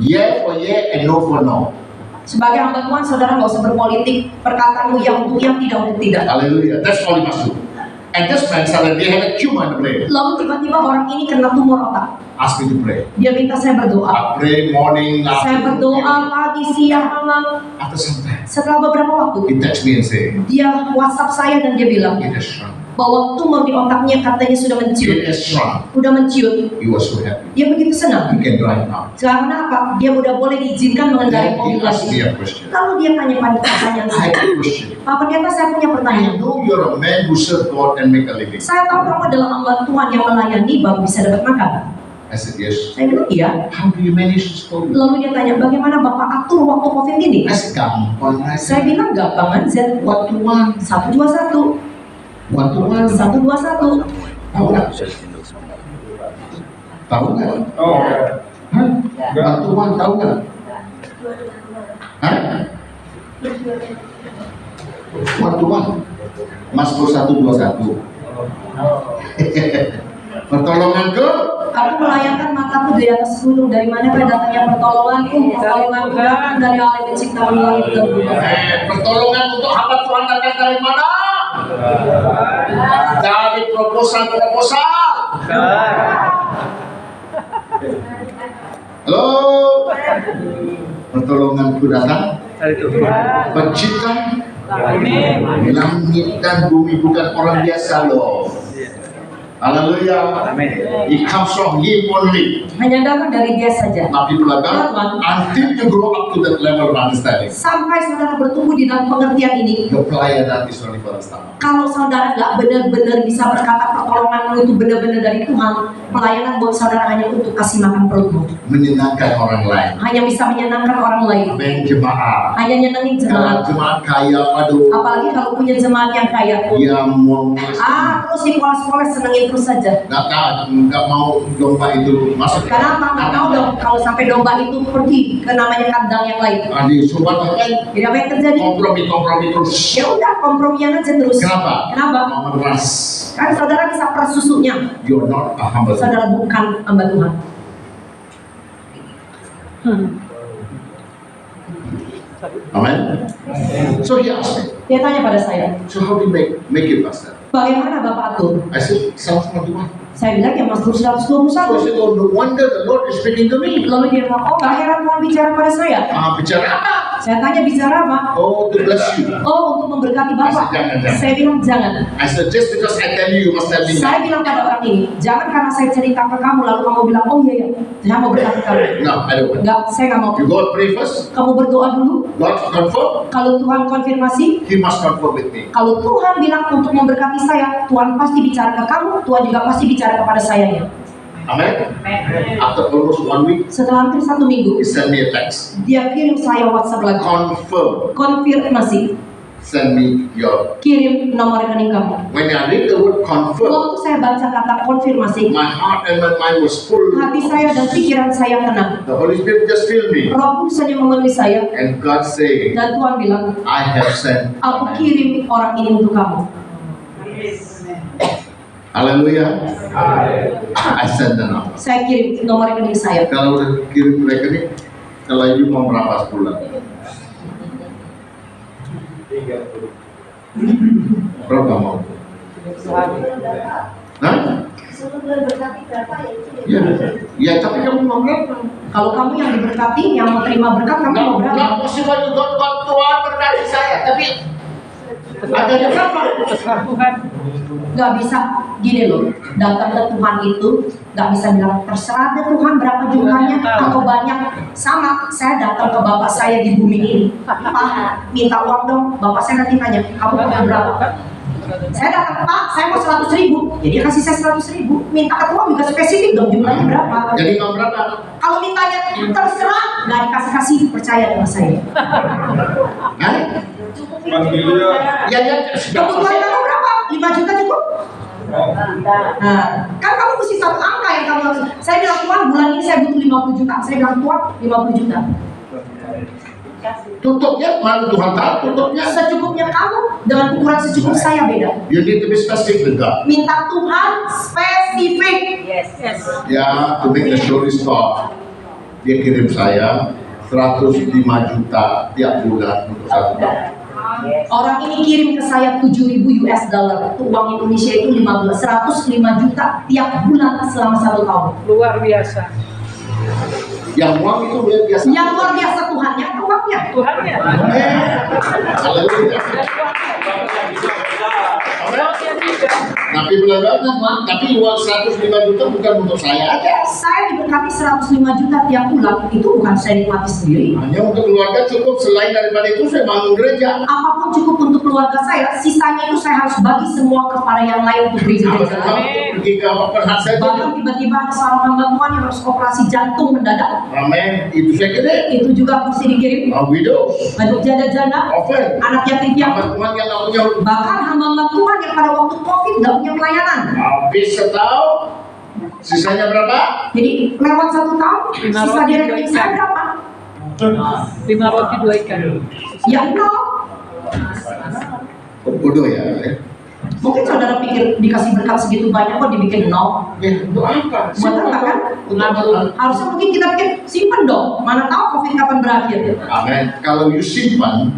Speaker 2: Yeah for yeah and no for no.
Speaker 1: sebagai hamba Tuhan, saudara nggak usah berpolitik. Perkataanmu yang untuk yang, tidak untuk tidak.
Speaker 2: Hallelujah. That's all he must do. And this man suddenly they had a tumor in the brain.
Speaker 1: Lalu tiba-tiba orang ini kena tumor otak.
Speaker 2: Ask me to pray.
Speaker 1: Dia minta saya berdoa.
Speaker 2: I pray morning,
Speaker 1: Saya berdoa pagi, siang, malam.
Speaker 2: After some time,
Speaker 1: Setelah beberapa waktu,
Speaker 2: he text me and say,
Speaker 1: dia WhatsApp saya dan dia bilang
Speaker 2: it has shrunk.
Speaker 1: bahwa tumor di otaknya katanya sudah menciut.
Speaker 2: It has shrunk.
Speaker 1: Udah menciut.
Speaker 2: He was so happy.
Speaker 1: Dia begitu senang.
Speaker 2: He can drive now.
Speaker 1: Karena apa? Dia udah boleh diizinkan mengendarai
Speaker 2: Then
Speaker 1: mobil
Speaker 2: he asked me
Speaker 1: lagi.
Speaker 2: a question.
Speaker 1: Lalu dia tanya pada pertanyaan
Speaker 2: I
Speaker 1: saya.
Speaker 2: have a question.
Speaker 1: Pak Pendeta, saya punya
Speaker 2: I
Speaker 1: pertanyaan.
Speaker 2: know you're a man who serve God and make a living.
Speaker 1: Saya tahu kamu adalah hamba Tuhan yang melayani baru bisa dapat makan.
Speaker 2: I said, yes.
Speaker 1: Saya bilang iya.
Speaker 2: How do you manage this problem?
Speaker 1: Lalu dia tanya, bagaimana Bapak atur waktu COVID ini?
Speaker 2: I said, gampang
Speaker 1: Saya
Speaker 2: aja.
Speaker 1: bilang gampang aja.
Speaker 2: What to want?
Speaker 1: 121,
Speaker 2: What to want?
Speaker 1: 121.
Speaker 2: Tahu nggak? Tahu nggak?
Speaker 4: Oh,
Speaker 2: Hah? What to want? Tahu nggak? Hah? What to want? Mazmur 121. Pertolonganku
Speaker 1: Aku melayangkan mataku di atas gunung. Dari mana datangnya pertolonganku? Pertolonganku datang dari Allah yang mencipta langit dan bumi.
Speaker 2: pertolongan untuk hamba Tuhan datang dari mana? Dari proposal-proposal. Halo. Pertolonganku datang pencipta langit dan bumi, bukan orang biasa loh. Haleluya. It comes from Him only.
Speaker 1: Hanya datang dari dia saja.
Speaker 2: Tapi belakang, until you grow up to that level of understanding,
Speaker 1: Sampai saudara bertumbuh di dalam pengertian ini,
Speaker 2: your pelayanan is only for the stomach.
Speaker 1: kalau saudara nggak benar-benar bisa berkata pertolonganmu itu benar-benar dari Tuhan, pelayanan buat saudara hanya untuk kasih makan perutmu,
Speaker 2: Menyenangkan orang lain.
Speaker 1: hanya bisa menyenangkan orang lain,
Speaker 2: Amin jemaah.
Speaker 1: hanya nyenengin
Speaker 2: Kalau
Speaker 1: jemaat.
Speaker 2: jemaat kaya, aduh,
Speaker 1: Apalagi kalau punya jemaat yang kaya,
Speaker 2: dia mau
Speaker 1: terus dipoles-poles senengin terus saja.
Speaker 2: nggak mau domba itu masuk.
Speaker 1: Kenapa? Nggak tahu dong kalau sampai domba itu pergi ke namanya kandang yang lain.
Speaker 2: Adi sobat apa?
Speaker 1: Jadi apa yang terjadi?
Speaker 2: Kompromi terus.
Speaker 1: Ya udah kompromian aja terus.
Speaker 2: Kenapa?
Speaker 1: Kenapa?
Speaker 2: Mau meras.
Speaker 1: Kan saudara bisa per susunya.
Speaker 2: You're not a humble.
Speaker 1: Saudara bukan hamba Tuhan.
Speaker 2: Amen. So he asked me.
Speaker 1: Dia tanya pada saya,
Speaker 2: So how do you make it, Pastor?
Speaker 1: bagaimana Bapak atur?
Speaker 2: I said, Psalm 21.
Speaker 1: Saya bilang ya Mazmur
Speaker 2: So I
Speaker 1: 121.
Speaker 2: said, oh, no wonder the Lord is speaking to me.
Speaker 1: Lalu dia bilang, oh gak heran Tuhan bicara pada saya.
Speaker 2: Bicara apa?
Speaker 1: Saya tanya bicara apa?
Speaker 2: Oh, to bless you.
Speaker 1: Oh untuk memberkati Bapak.
Speaker 2: Jangan.
Speaker 1: Saya bilang jangan.
Speaker 2: I said, just because I tell you, you must tell me.
Speaker 1: Saya bilang pada orang ini, jangan karena saya cerita ke kamu lalu kamu bilang, oh iya saya mau berkati kamu.
Speaker 2: No, I don't want.
Speaker 1: Enggak, saya nggak mau.
Speaker 2: You go and pray first.
Speaker 1: Kamu berdoa dulu.
Speaker 2: God confirm.
Speaker 1: Kalau Tuhan konfirmasi,
Speaker 2: He must confirm with me.
Speaker 1: kalau Tuhan bilang untuk memberkati saya, Tuhan pasti bicara ke kamu, Tuhan juga pasti bicara kepada saya.
Speaker 2: Amen. After almost 1 week,
Speaker 1: Setelah hampir 1 minggu,
Speaker 2: he sent me a text.
Speaker 1: dia kirim saya WhatsApp lagi.
Speaker 2: Confirm.
Speaker 1: Konfirmasi,
Speaker 2: Send me your.
Speaker 1: kirim nomor rekening kamu.
Speaker 2: When I read the word confirm,
Speaker 1: Waktu saya baca kata konfirmasi,
Speaker 2: my heart and my mind was full.
Speaker 1: hati saya dan pikiran saya tenang.
Speaker 2: The Holy Spirit just filled me.
Speaker 1: Roh Kudus saja memenuhi saya,
Speaker 2: And God saying,
Speaker 1: dan Tuhan bilang,
Speaker 2: I have sent.
Speaker 1: aku kirim orang ini untuk kamu.
Speaker 2: Hallelujah. I send the number.
Speaker 1: Saya kirim nomor rekening saya.
Speaker 2: Kalau udah kirim rekening, Kalau ini mau berapa sebulan? Berapa mau? Hah? Ya, tapi kamu mau berapa?
Speaker 1: Kalau kamu yang diberkati, yang mau terima berkat, kamu mau berapa?
Speaker 2: Nggak possible juga buat Tuhan berkati saya, tapi adanya berapa?
Speaker 3: Terserah Tuhan.
Speaker 1: Gak bisa gini loh, datang ke Tuhan itu gak bisa bilang terserah deh Tuhan berapa jumlahnya atau banyak. Sama, saya datang ke bapak saya di bumi ini, Pak minta uang dong. Bapak saya nanti tanya, kamu mau berapa? Saya datang, Pak saya mau 100.000. Jadi dia kasih saya 100.000. Minta ke Tuhan juga spesifik dong jumlahnya berapa.
Speaker 2: Jadi mau berapa?
Speaker 1: Kalau mintanya terserah, gak dikasih-kasih, percaya dengan saya.
Speaker 2: Hah? Ya,
Speaker 1: Kebutuhan kamu berapa? 5 juta cukup? Nah, kan kamu mesti satu angka yang kamu harus. Saya bilang Tuhan bulan ini saya butuh 50 juta. Saya bilang Tuhan 50 juta.
Speaker 2: Tutupnya mana Tuhan tahu tutupnya.
Speaker 1: Secukupnya kamu dengan ukuran secukup saya beda.
Speaker 2: You need to be specific with God.
Speaker 1: Minta Tuhan spesifik.
Speaker 3: Yes.
Speaker 2: Ya, to make the story short, dia kirim saya 105 juta tiap bulan untuk 1 tahun.
Speaker 1: Orang ini kirim ke saya 7.000 US dollar. Itu uang Indonesia itu 105 juta tiap bulan selama 1 tahun.
Speaker 3: Luar biasa.
Speaker 2: Yang uang itu luar biasa.
Speaker 1: Yang luar biasa Tuhannya atau uangnya?
Speaker 3: Tuhannya.
Speaker 2: Haleluya. Tapi tapi uang 105 juta bukan untuk saya aja.
Speaker 1: Saya diberkati 105 juta tiap bulan. Itu bukan saya nikmati sendiri.
Speaker 2: Hanya untuk keluarga cukup. Selain daripada itu saya bangun gereja.
Speaker 1: Apapun cukup untuk keluarga saya. Sisanya itu saya harus bagi semua kepada yang lain untuk beri gereja.
Speaker 2: Pergi ke open heart saja.
Speaker 1: Bahkan tiba-tiba ada seorang hamba Tuhan yang harus operasi jantung mendadak.
Speaker 2: Amin. Itu saya gede.
Speaker 1: Itu juga mesti dikirim
Speaker 2: Widow.
Speaker 1: untuk janda-janda,
Speaker 2: Open.
Speaker 1: anak yatim piatu.
Speaker 2: Tuhan yang nggak punya.
Speaker 1: Bahkan hamba Tuhan yang pada waktu COVID nggak punya pelayanan.
Speaker 2: Habis setahun. Sisanya berapa?
Speaker 1: Jadi lewat 1 tahun, sisa di rekening saya berapa?
Speaker 3: 5 roti 2 ikan.
Speaker 1: Ya nol.
Speaker 2: Bodoh ya.
Speaker 1: Mungkin saudara pikir dikasih berkat segitu banyak kok dibikin nol.
Speaker 2: Ya, untuk apa?
Speaker 1: Buat apa kan? Harusnya mungkin kita pikir simpen dong. Mana tahu COVID kapan berakhir.
Speaker 2: Amin. Kalau you simpan,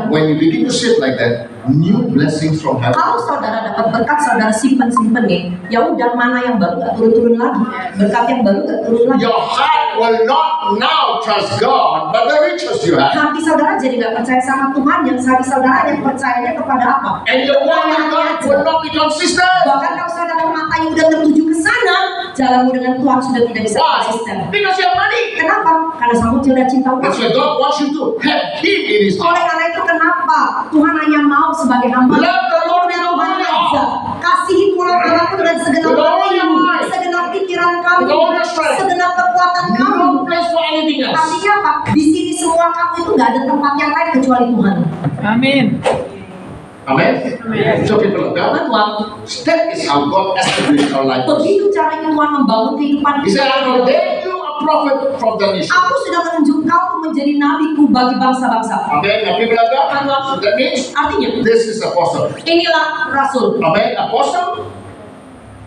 Speaker 2: when you begin to sit like that, new blessings from heaven.
Speaker 1: Kalau saudara dapat berkat, saudara simpen nih. Ya udah, mana yang baru nggak turun lagi. Berkat yang baru nggak turun lagi.
Speaker 2: Your heart will not now trust God, but the riches you have.
Speaker 1: Hati saudara jadi nggak percaya sama Tuhan, yang hati saudara yang percayanya kepada apa?
Speaker 2: And your walk with God will not be consistent.
Speaker 1: Bahkan kalau saudara matanya udah tertuju ke sana, jalanmu dengan Tuhan sudah tidak bisa
Speaker 2: Why?
Speaker 1: konsisten.
Speaker 2: Because you have money.
Speaker 1: Kenapa? Karena kamu tidak cinta
Speaker 2: That's
Speaker 1: uang.
Speaker 2: why God wants you to have Him in His
Speaker 1: Oleh
Speaker 2: heart.
Speaker 1: karena itu kenapa Tuhan hanya mau sebagai hamba
Speaker 2: Love the Lord with all your heart.
Speaker 1: kasihi Tuhan Allahmu dengan segenap
Speaker 2: With all your
Speaker 1: hatimu,
Speaker 2: mind.
Speaker 1: segenap pikiran kamu,
Speaker 2: With all your strength.
Speaker 1: segenap kekuatan kamu.
Speaker 2: No place for anything else.
Speaker 1: Artinya apa? Di sini semua kamu itu nggak ada tempat yang lain kecuali Tuhan.
Speaker 3: Amin.
Speaker 2: Amen. So people of
Speaker 1: Karena
Speaker 2: God,
Speaker 1: Tuhan,
Speaker 2: that is how God established our life.
Speaker 1: begitu caranya Tuhan membangun kehidupan
Speaker 2: He said, I
Speaker 1: kita.
Speaker 2: ordained you a prophet from the nation.
Speaker 1: Aku sudah menunjuk kau menjadi nabiku bagi bangsa-bangsa.
Speaker 2: Amen. Now people of God, so that means
Speaker 1: Artinya,
Speaker 2: this is apostle.
Speaker 1: inilah rasul.
Speaker 2: Amen. Apostle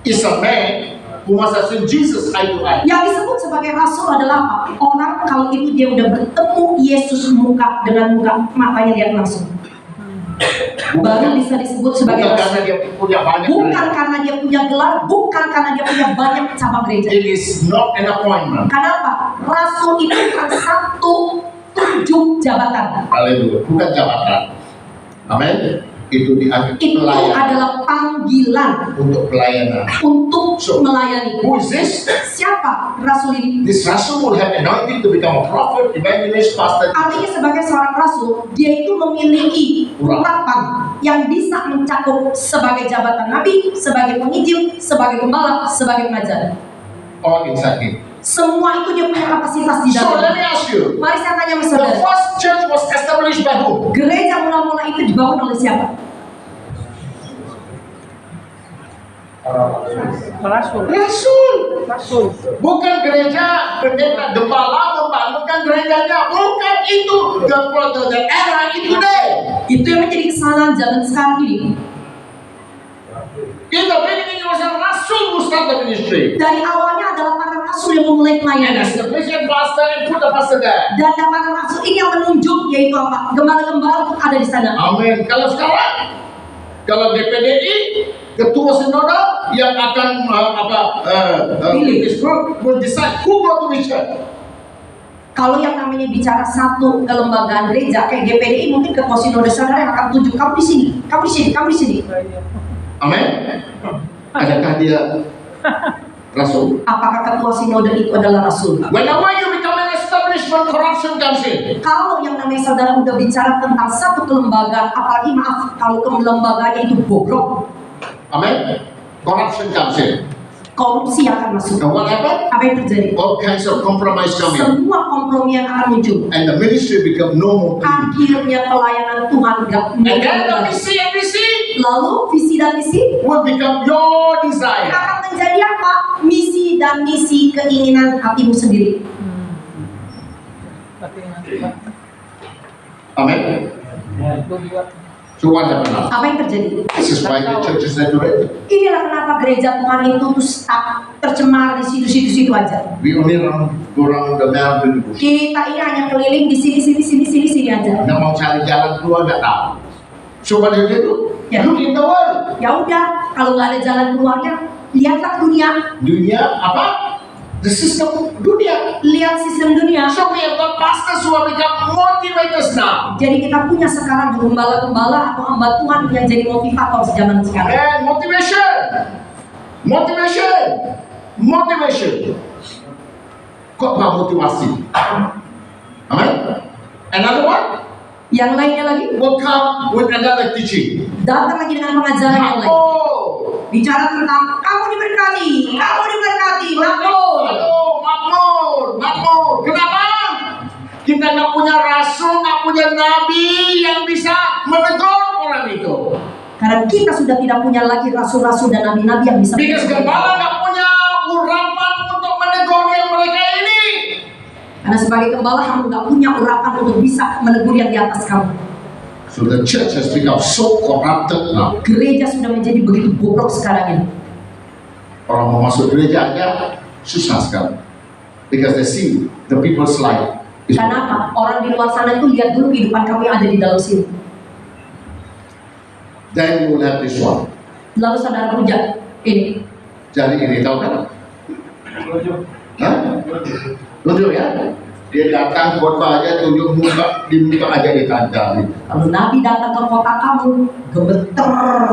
Speaker 2: is a man who must have seen Jesus eye to eye.
Speaker 1: Yang disebut sebagai rasul adalah apa? Orang kalau itu dia udah bertemu Yesus muka dengan muka, matanya lihat langsung. Baru bisa disebut sebagai
Speaker 2: Bukan karena
Speaker 1: rasul.
Speaker 2: dia punya banyak
Speaker 1: Bukan
Speaker 2: gereja.
Speaker 1: karena dia punya gelar, bukan karena dia punya banyak cabang gereja.
Speaker 2: It is not an appointment.
Speaker 1: Kenapa? Rasul itu bukan satu tunjuk jabatan.
Speaker 2: Haleluya. Bukan jabatan. Amin. Itu dianggap
Speaker 1: Itu
Speaker 2: pelayan.
Speaker 1: adalah panggilan
Speaker 2: Untuk pelayanan.
Speaker 1: untuk
Speaker 2: So,
Speaker 1: melayani.
Speaker 2: who is this?
Speaker 1: Siapa rasul ini?
Speaker 2: This rasul will have anointing to become a prophet, evangelist, pastor.
Speaker 1: Artinya sebagai seorang rasul, dia itu memiliki urapan yang bisa mencakup sebagai jabatan nabi, sebagai penginjil, sebagai gembala, sebagai pengajar.
Speaker 2: All inside him.
Speaker 1: Semua itu dia punya kapasitas di
Speaker 2: So let me
Speaker 1: dalamnya.
Speaker 2: ask you.
Speaker 1: Mari saya tanya sama
Speaker 2: The
Speaker 1: saudara,
Speaker 2: first church was established by who?
Speaker 1: gereja mula-mula itu dibangun oleh siapa?
Speaker 3: Rasul.
Speaker 2: Rasul. Bukan gereja pendeta gembala membangunkan gerejanya. Bukan itu. The era itu deh.
Speaker 1: Itu yang menjadi kesalahan zaman sekarang ini.
Speaker 2: In the beginning it was a rasul who started the ministry.
Speaker 1: Dari awalnya adalah para rasul yang memulai
Speaker 2: And
Speaker 1: pelayanan.
Speaker 2: as the Christian second pastor and put the pastor there.
Speaker 1: Dan para rasul ini yang menunjuk, yaitu apa? Gembala-gembala untuk ada di sana.
Speaker 2: Amin. Kalau sekarang, kalau DPDI, ketua sinode yang akan
Speaker 1: Pilih.
Speaker 2: will decide who go to which church.
Speaker 1: Kalau yang namanya bicara satu kelembagaan gereja kayak GPDI, mungkin ketua sinode saudara yang akan tunjuk kamu di sini, kamu di sini, kamu di sini.
Speaker 2: Amin. Adakah dia rasul?
Speaker 1: Apakah ketua sinode itu adalah rasul?
Speaker 2: Whenever you become an establishment, corruption comes in.
Speaker 1: Kalau yang namanya saudara udah bicara tentang satu kelembagaan, apalagi maaf kalau kelembagaannya itu bobrok,
Speaker 2: Amen. Corruption comes in.
Speaker 1: korupsi akan masuk.
Speaker 2: And what happened?
Speaker 1: Apa yang terjadi?
Speaker 2: All kinds of compromise come in.
Speaker 1: Semua kompromi yang akan muncul.
Speaker 2: And the ministry become no more clean.
Speaker 1: Akhirnya pelayanan Tuhan gak
Speaker 2: And then the
Speaker 1: mungkin.
Speaker 2: visi and visi
Speaker 1: Lalu visi dan misi
Speaker 2: will become your desire.
Speaker 1: akan menjadi apa? Misi dan misi keinginan hatimu sendiri.
Speaker 3: Tapi nanti
Speaker 2: Amen.
Speaker 3: berbuat.
Speaker 2: So what happened now?
Speaker 1: Apa yang terjadi?
Speaker 2: This is why the church is saturated.
Speaker 1: Inilah kenapa gereja Tuhan itu terus tercemar di situ-situ aja.
Speaker 2: We only go around the mountain.
Speaker 1: Kita ini hanya keliling di sini aja.
Speaker 2: Nggak mau cari jalan keluar, nggak tahu. So what do you do?
Speaker 1: Ya.
Speaker 2: Look in the world.
Speaker 1: Ya udah, kalau nggak ada jalan keluarnya, lihatlah dunia,
Speaker 2: Dunia apa? The system dunia.
Speaker 1: lihat sistem dunia.
Speaker 2: So we have got pastors who have become motivators now.
Speaker 1: Jadi kita punya sekarang gembala-gembala atau hamba Tuhan yang jadi motivator zaman sekarang.
Speaker 2: And motivation. Kok nggak motivasi? Amen. Another one
Speaker 1: Yang lainnya lagi
Speaker 2: will come with another teaching.
Speaker 1: datang lagi dengan pengajaran yang lain.
Speaker 2: Oh,
Speaker 1: Bicara tentang kamu diberkati, makmur.
Speaker 2: makmur. Kenapa? Kita nggak punya rasul, nggak punya nabi yang bisa menegur orang itu.
Speaker 1: Karena kita sudah tidak punya lagi rasul-rasul dan nabi-nabi yang bisa.
Speaker 2: Because gembala nggak punya urapan untuk menegur yang mereka ini.
Speaker 1: Karena sebagai gembala kamu nggak punya urapan untuk bisa menegur yang di atas kamu.
Speaker 2: So the church has become so corrupted now.
Speaker 1: Gereja sudah menjadi begitu bobrok sekarang ini.
Speaker 2: Orang mau masuk gereja aja susah sekali. Because they see the people's life is
Speaker 1: Karena apa? Orang di luar sana itu lihat dulu kehidupan kamu yang ada di dalam sini.
Speaker 2: then you will have this one.
Speaker 1: Lalu saudara rujak ini.
Speaker 2: Jadi ini tahu kan? Hah? Tunjuk ya? Dia datang khotbah aja tunjuk muka, di muka aja ditancap.
Speaker 1: Kalau Nabi datang ke kota kamu, gemeter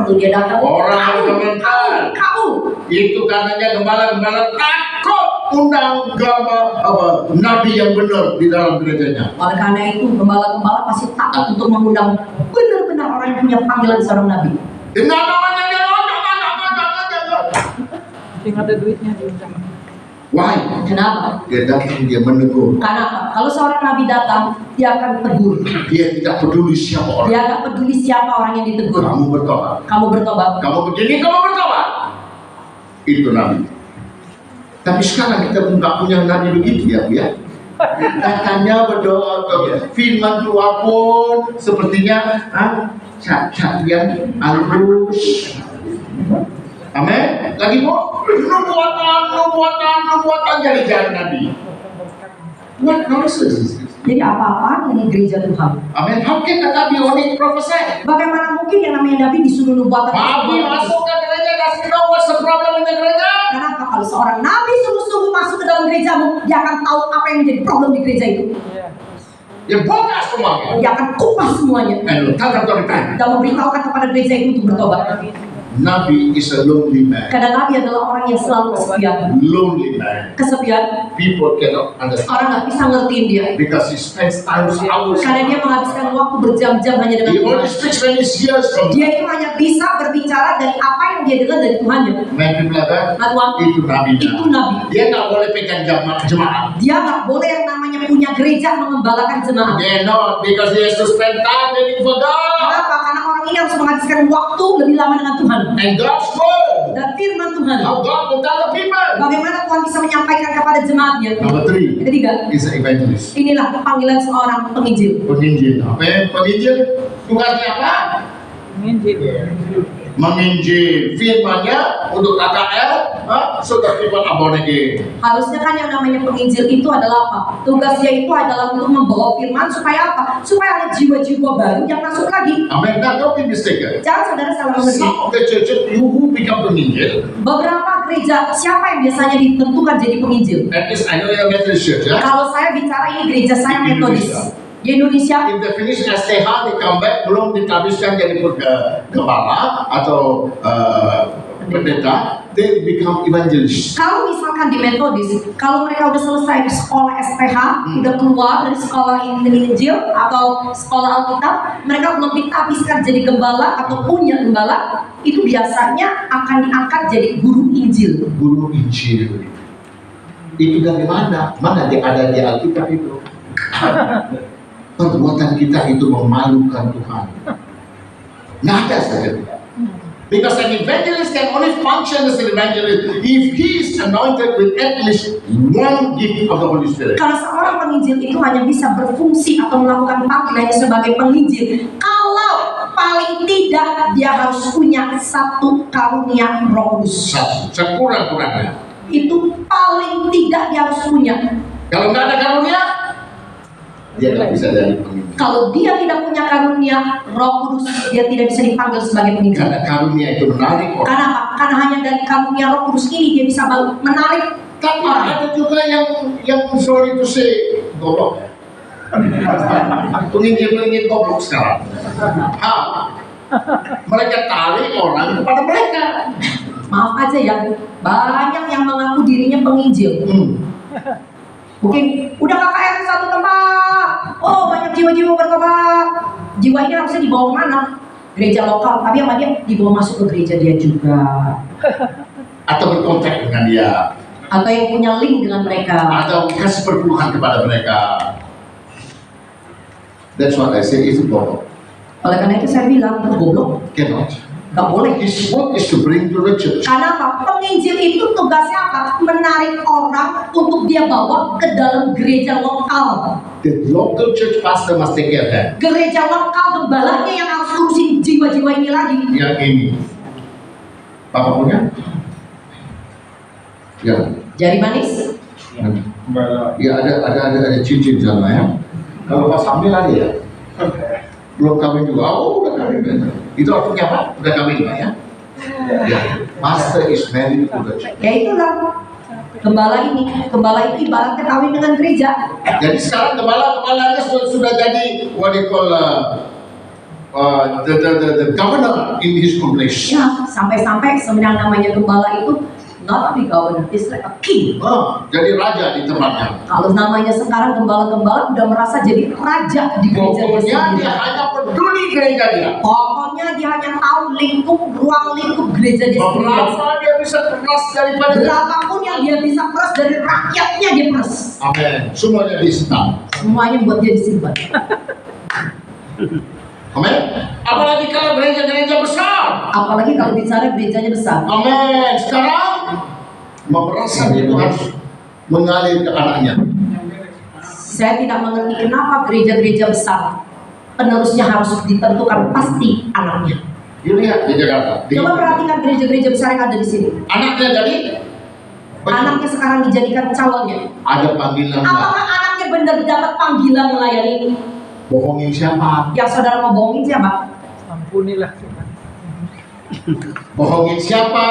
Speaker 1: tuh dia datang.
Speaker 2: Orang gemetar.
Speaker 1: Kamu.
Speaker 2: Itu karenanya gembala-gembala takut undang nabi yang benar di dalam gerejanya.
Speaker 1: Oleh karena itu gembala-gembala pasti takut untuk mengundang benar-benar orang yang punya panggilan seorang nabi.
Speaker 2: Dengan namanya dia
Speaker 3: Mungkin ada duitnya diundang.
Speaker 2: why?
Speaker 1: Kenapa?
Speaker 2: Dia datang, dia menegur.
Speaker 1: Karena apa? Kalau seorang nabi datang, dia akan tegur.
Speaker 2: Dia tidak peduli siapa orang.
Speaker 1: Dia akan peduli siapa orang yang ditegur.
Speaker 2: Kamu bertobat.
Speaker 1: Kamu bertobat.
Speaker 2: Kamu begini, kamu bertobat. Itu nabi. Tapi sekarang kita nggak punya nabi begitu ya, Bu ya. Katanya berdoa ke firman Tuhan pun sepertinya cat yang halus. Amin. Lagi Bu, nubuatan jadi nabi. What nonsense is this?
Speaker 1: Jadi apa-apa ini gereja Tuhan.
Speaker 2: Amin. How can the nabi only prophesy?
Speaker 1: Bagaimana mungkin yang namanya nabi disuruh nubuatan?
Speaker 2: Nabi masuk ke gereja, doesn't know what's the problem in the gereja.
Speaker 1: Kenapa? Kalau seorang nabi sungguh-sungguh masuk ke dalam gerejamu, dia akan tahu apa yang menjadi problem di gereja itu.
Speaker 2: Dia bongkar semuanya.
Speaker 1: Dia akan kupas semuanya
Speaker 2: And tell them to repent.
Speaker 1: dan memberitahukan kepada gereja itu untuk bertobat.
Speaker 2: Nabi is a lonely man.
Speaker 1: Karena nabi adalah orang yang selalu kesepian.
Speaker 2: Lonely man.
Speaker 1: Kesepian,
Speaker 2: People cannot understand
Speaker 1: orang nggak bisa ngertiin dia.
Speaker 2: because he spends hours.
Speaker 1: Karena dia menghabiskan waktu berjam-jam hanya dengan
Speaker 2: He only
Speaker 1: Tuhan.
Speaker 2: speaks when he hears from
Speaker 1: Dia itu hanya bisa berbicara dari apa yang dia dengar dari Tuhannya.
Speaker 2: man. People like that.
Speaker 1: Nah, Tuhan,
Speaker 2: Itu nabi.
Speaker 1: itu nabi.
Speaker 2: Dia nggak boleh pegang jemaat.
Speaker 1: Dia nggak boleh yang namanya punya gereja mengembalakan jemaat.
Speaker 2: They not because he has to spend time waiting for God
Speaker 1: Kenapa? Karena orang ini harus menghabiskan waktu lebih lama dengan Tuhan
Speaker 2: and God's word.
Speaker 1: dan firman Tuhan.
Speaker 2: How God will tell the people.
Speaker 1: Bagaimana Tuhan bisa menyampaikan kepada jemaatnya?
Speaker 2: Number 3
Speaker 1: Yang ketiga,
Speaker 2: is an evangelist.
Speaker 1: inilah panggilan seorang penginjil.
Speaker 2: Penginjil. Apa ya? Penginjil tugasnya apa?
Speaker 3: Menginjil.
Speaker 2: Menginjil firman-Nya untuk KKL So that people are born again.
Speaker 1: Harusnya kan yang namanya penginjil itu adalah apa? Tugasnya itu adalah untuk membawa firman supaya apa? Supaya ada jiwa-jiwa baru yang masuk lagi.
Speaker 2: Amen. Now don't be mistaken.
Speaker 1: Jangan saudara salah mengerti.
Speaker 2: Some of the churches who become penginjil,
Speaker 1: Beberapa gereja, siapa yang biasanya ditentukan jadi penginjil?
Speaker 2: at least I know you're Methodist church, yeah?
Speaker 1: Kalau saya bicara ini gereja saya
Speaker 2: Di
Speaker 1: Metodis.
Speaker 2: Indonesia.
Speaker 1: Di Indonesia,
Speaker 2: In the finish STH they come back belum ditabiskan jadi kepala atau pendeta, they become evangelist.
Speaker 1: kalau misalkan di Metodis, kalau mereka udah selesai sekolah SPH, udah keluar dari sekolah Injil atau sekolah Alkitab, mereka belum ditabiskan jadi gembala atau punya gembala, itu biasanya akan diangkat jadi guru Injil.
Speaker 2: Guru Injil. Itu dari mana? Mana dia ada di Alkitab itu? Perbuatan kita itu memalukan Tuhan. Nggak ada saja. Because an evangelist can only function as an evangelist if he is anointed with at least one gift of the Holy Spirit.
Speaker 1: Karena seorang penginjil itu hanya bisa berfungsi atau melakukan panggilannya sebagai penginjil kalau paling tidak dia harus punya satu karunia Roh Kudus.
Speaker 2: Sekurang-kurangnya.
Speaker 1: Itu paling tidak dia harus punya.
Speaker 2: Kalau nggak ada karunia, dia nggak bisa jadi penginjil.
Speaker 1: Kalau dia tidak punya karunia Roh Kudus, dia tidak bisa dipanggil sebagai penginjil.
Speaker 2: Karena karunia itu menarik orang.
Speaker 1: Karena apa? Karena hanya dari karunia Roh Kudus ini dia bisa menarik
Speaker 2: Tapi
Speaker 1: orang.
Speaker 2: ada juga yang sorry to say goblok. Penginjil goblok sekarang. Mereka tarik orang kepada mereka.
Speaker 1: Maaf aja ya, banyak yang mengaku dirinya penginjil. Mungkin udah KKR di satu tempat, oh banyak jiwa-jiwa bertobat. Jiwa ini harusnya dibawa kemana? Gereja lokal, tapi apa dia dibawa masuk ke gereja dia juga.
Speaker 2: Atau berkontak dengan dia.
Speaker 1: Atau yang punya link dengan mereka.
Speaker 2: Atau kasih perpuluhan kepada mereka. That's what I say, itu goblok.
Speaker 1: Oleh karena itu saya bilang, itu goblok.
Speaker 2: Cannot.
Speaker 1: Gak boleh.
Speaker 2: His work is to bring to the church.
Speaker 1: Karena apa? Penginjil itu tugasnya apa? Menarik orang untuk dia bawa ke dalam gereja lokal.
Speaker 2: The local church pastor must take care of that.
Speaker 1: Gereja lokal gembalanya yang harus urusin jiwa-jiwa ini lagi.
Speaker 2: Yang ini. Bapak punya? Ya.
Speaker 1: Jari manis?
Speaker 2: Ya ada cincin sana ya. Kalau pas hamil ada ya. Belum kawin juga. Oh udah kawin. Itu artinya apa? Udah kawin Pak ya? Ya. Master is married to the church.
Speaker 1: Ya itulah. Gembala itu ibaratnya kawin dengan gereja.
Speaker 2: Jadi sekarang kepalanya sudah jadi what they call the governor in his own place.
Speaker 1: Ya, sampai-sampai sebenarnya namanya gembala itu not only governor, it's like a king.
Speaker 2: Jadi raja di tempatnya.
Speaker 1: Kalau namanya sekarang gembala-gembala udah merasa jadi raja di gereja
Speaker 2: Pokoknya
Speaker 1: sendiri.
Speaker 2: dia hanya peduli gereja dia.
Speaker 1: Pokoknya dia hanya tahu ruang lingkup gereja dia sendiri.
Speaker 2: Berapa dia bisa keras daripada
Speaker 1: Berapapun yang dia bisa peras dari rakyatnya dia peras.
Speaker 2: Amin. Semuanya disetam.
Speaker 1: Semuanya buat dia disimpan.
Speaker 2: Amin. Apalagi kalau gereja-gereja besar.
Speaker 1: Apalagi kalau bicara gerejanya besar.
Speaker 2: Amin. Sekarang pemerasan itu harus mengalir ke anaknya.
Speaker 1: Saya tidak mengerti kenapa gereja-gereja besar penerusnya harus ditentukan pasti anaknya.
Speaker 2: You lihat di Jakarta.
Speaker 1: Coba perhatikan gereja-gereja besar yang ada di sini.
Speaker 2: Anaknya jadi
Speaker 1: Anaknya sekarang dijadikan calonnya.
Speaker 2: ada panggilan.
Speaker 1: Apakah anaknya benar dapat panggilan melayani?
Speaker 2: Bohongin siapa?
Speaker 1: Yang saudara mau bohongin siapa?
Speaker 3: Ampunilah Tuhan.
Speaker 2: Bohongin siapa?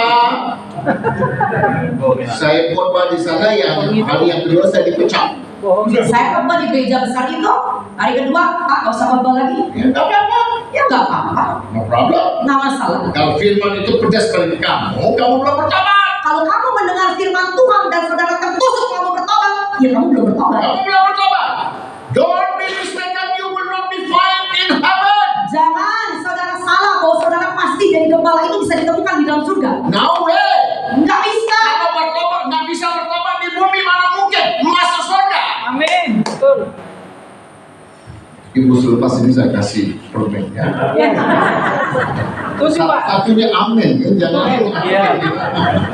Speaker 2: Saya khotbah di sana yang hari yang kedua saya dipecat.
Speaker 3: Bohongin.
Speaker 1: Saya khotbah di gereja besar itu. Hari kedua, Pak, gak usah khotbah lagi.
Speaker 2: Ya nggak apa-apa.
Speaker 1: Ya gak apa-apa.
Speaker 2: No problem.
Speaker 1: Nggak masalah.
Speaker 2: Kalau firman itu pedas bagi kamu belum bertobat.
Speaker 1: Kalau kamu mendengar firman Tuhan dan saudara tertusuk kamu bertobat, ya kamu belum bertobat.
Speaker 2: Kamu belum bertobat. Don't be mistaken, you will not be found in heaven.
Speaker 1: Jangan saudara salah bahwa saudara pasti jadi gembala itu bisa ditemukan di dalam surga.
Speaker 2: No way.
Speaker 1: Nggak bisa.
Speaker 2: Kalau bertobat nggak bisa bertobat di bumi, mana mungkin masuk surga.
Speaker 3: Amin. Betul.
Speaker 2: Ibu selepas ini saya kasih permennya.
Speaker 3: Setuju Pak.
Speaker 2: Satunya amin, ya. Jangan
Speaker 3: Iya.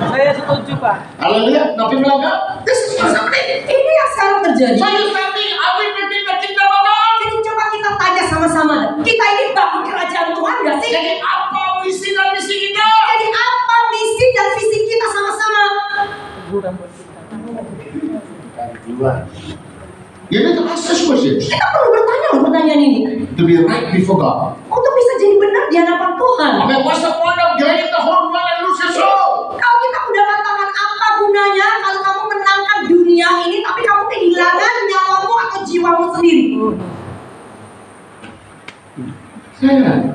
Speaker 3: Saya setuju Pak.
Speaker 2: Haleluya. Nabi bilang kan, this is what's happening.
Speaker 1: Ini yang sekarang terjadi.
Speaker 2: So you tell me, are we building the kingdom of God?
Speaker 1: Jadi coba kita tanya sama-sama. Kita ini bangun kerajaan Tuhan nggak sih?
Speaker 2: Jadi apa visi dan misi kita?
Speaker 1: Jadi apa misi dan visi kita sama-sama?
Speaker 3: kurang buat kita.
Speaker 2: You need to ask this question
Speaker 1: Kita perlu bertanya loh pertanyaan ini.
Speaker 2: to be right before God.
Speaker 1: Untuk bisa jadi benar di hadapan Tuhan.
Speaker 2: I mean, what's the point of gaining the whole world and lose your soul?
Speaker 1: Kalau kita udah katakan apa gunanya kalau kamu menangkan dunia ini tapi kamu kehilangan nyawamu atau jiwamu sendiri.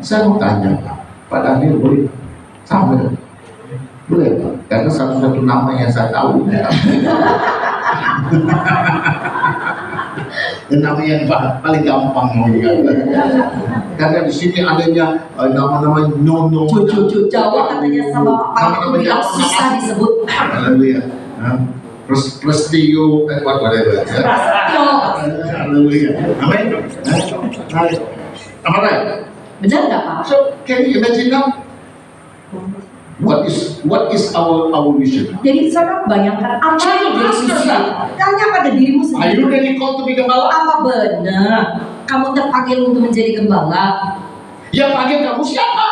Speaker 2: Saya mau tanya Pak Daniel, boleh? Samuel, boleh Pak? Karena satu-satu nama yang saya tahu. Dan nama yang paling gampang mau dikatakan. Karena di sini adanya nama-nama nyono.
Speaker 1: Cucu Jawa katanya sama Pak
Speaker 2: Nama-nama
Speaker 1: yang
Speaker 2: Jawa.
Speaker 1: susah disebut.
Speaker 2: Haleluya. Prestio, whatever.
Speaker 1: Prasetyo.
Speaker 2: Haleluya. Amin. Am I right?
Speaker 1: Benar nggak Pak?
Speaker 2: So can you imagine now? What is our vision?
Speaker 1: Jadi saudara bayangkan apa yang jadi misi. Tanya pada dirimu
Speaker 2: Are you
Speaker 1: sendiri.
Speaker 2: really called to be gembala?
Speaker 1: Apa benar kamu terpanggil untuk menjadi gembala?
Speaker 2: Yang panggil kamu siapa?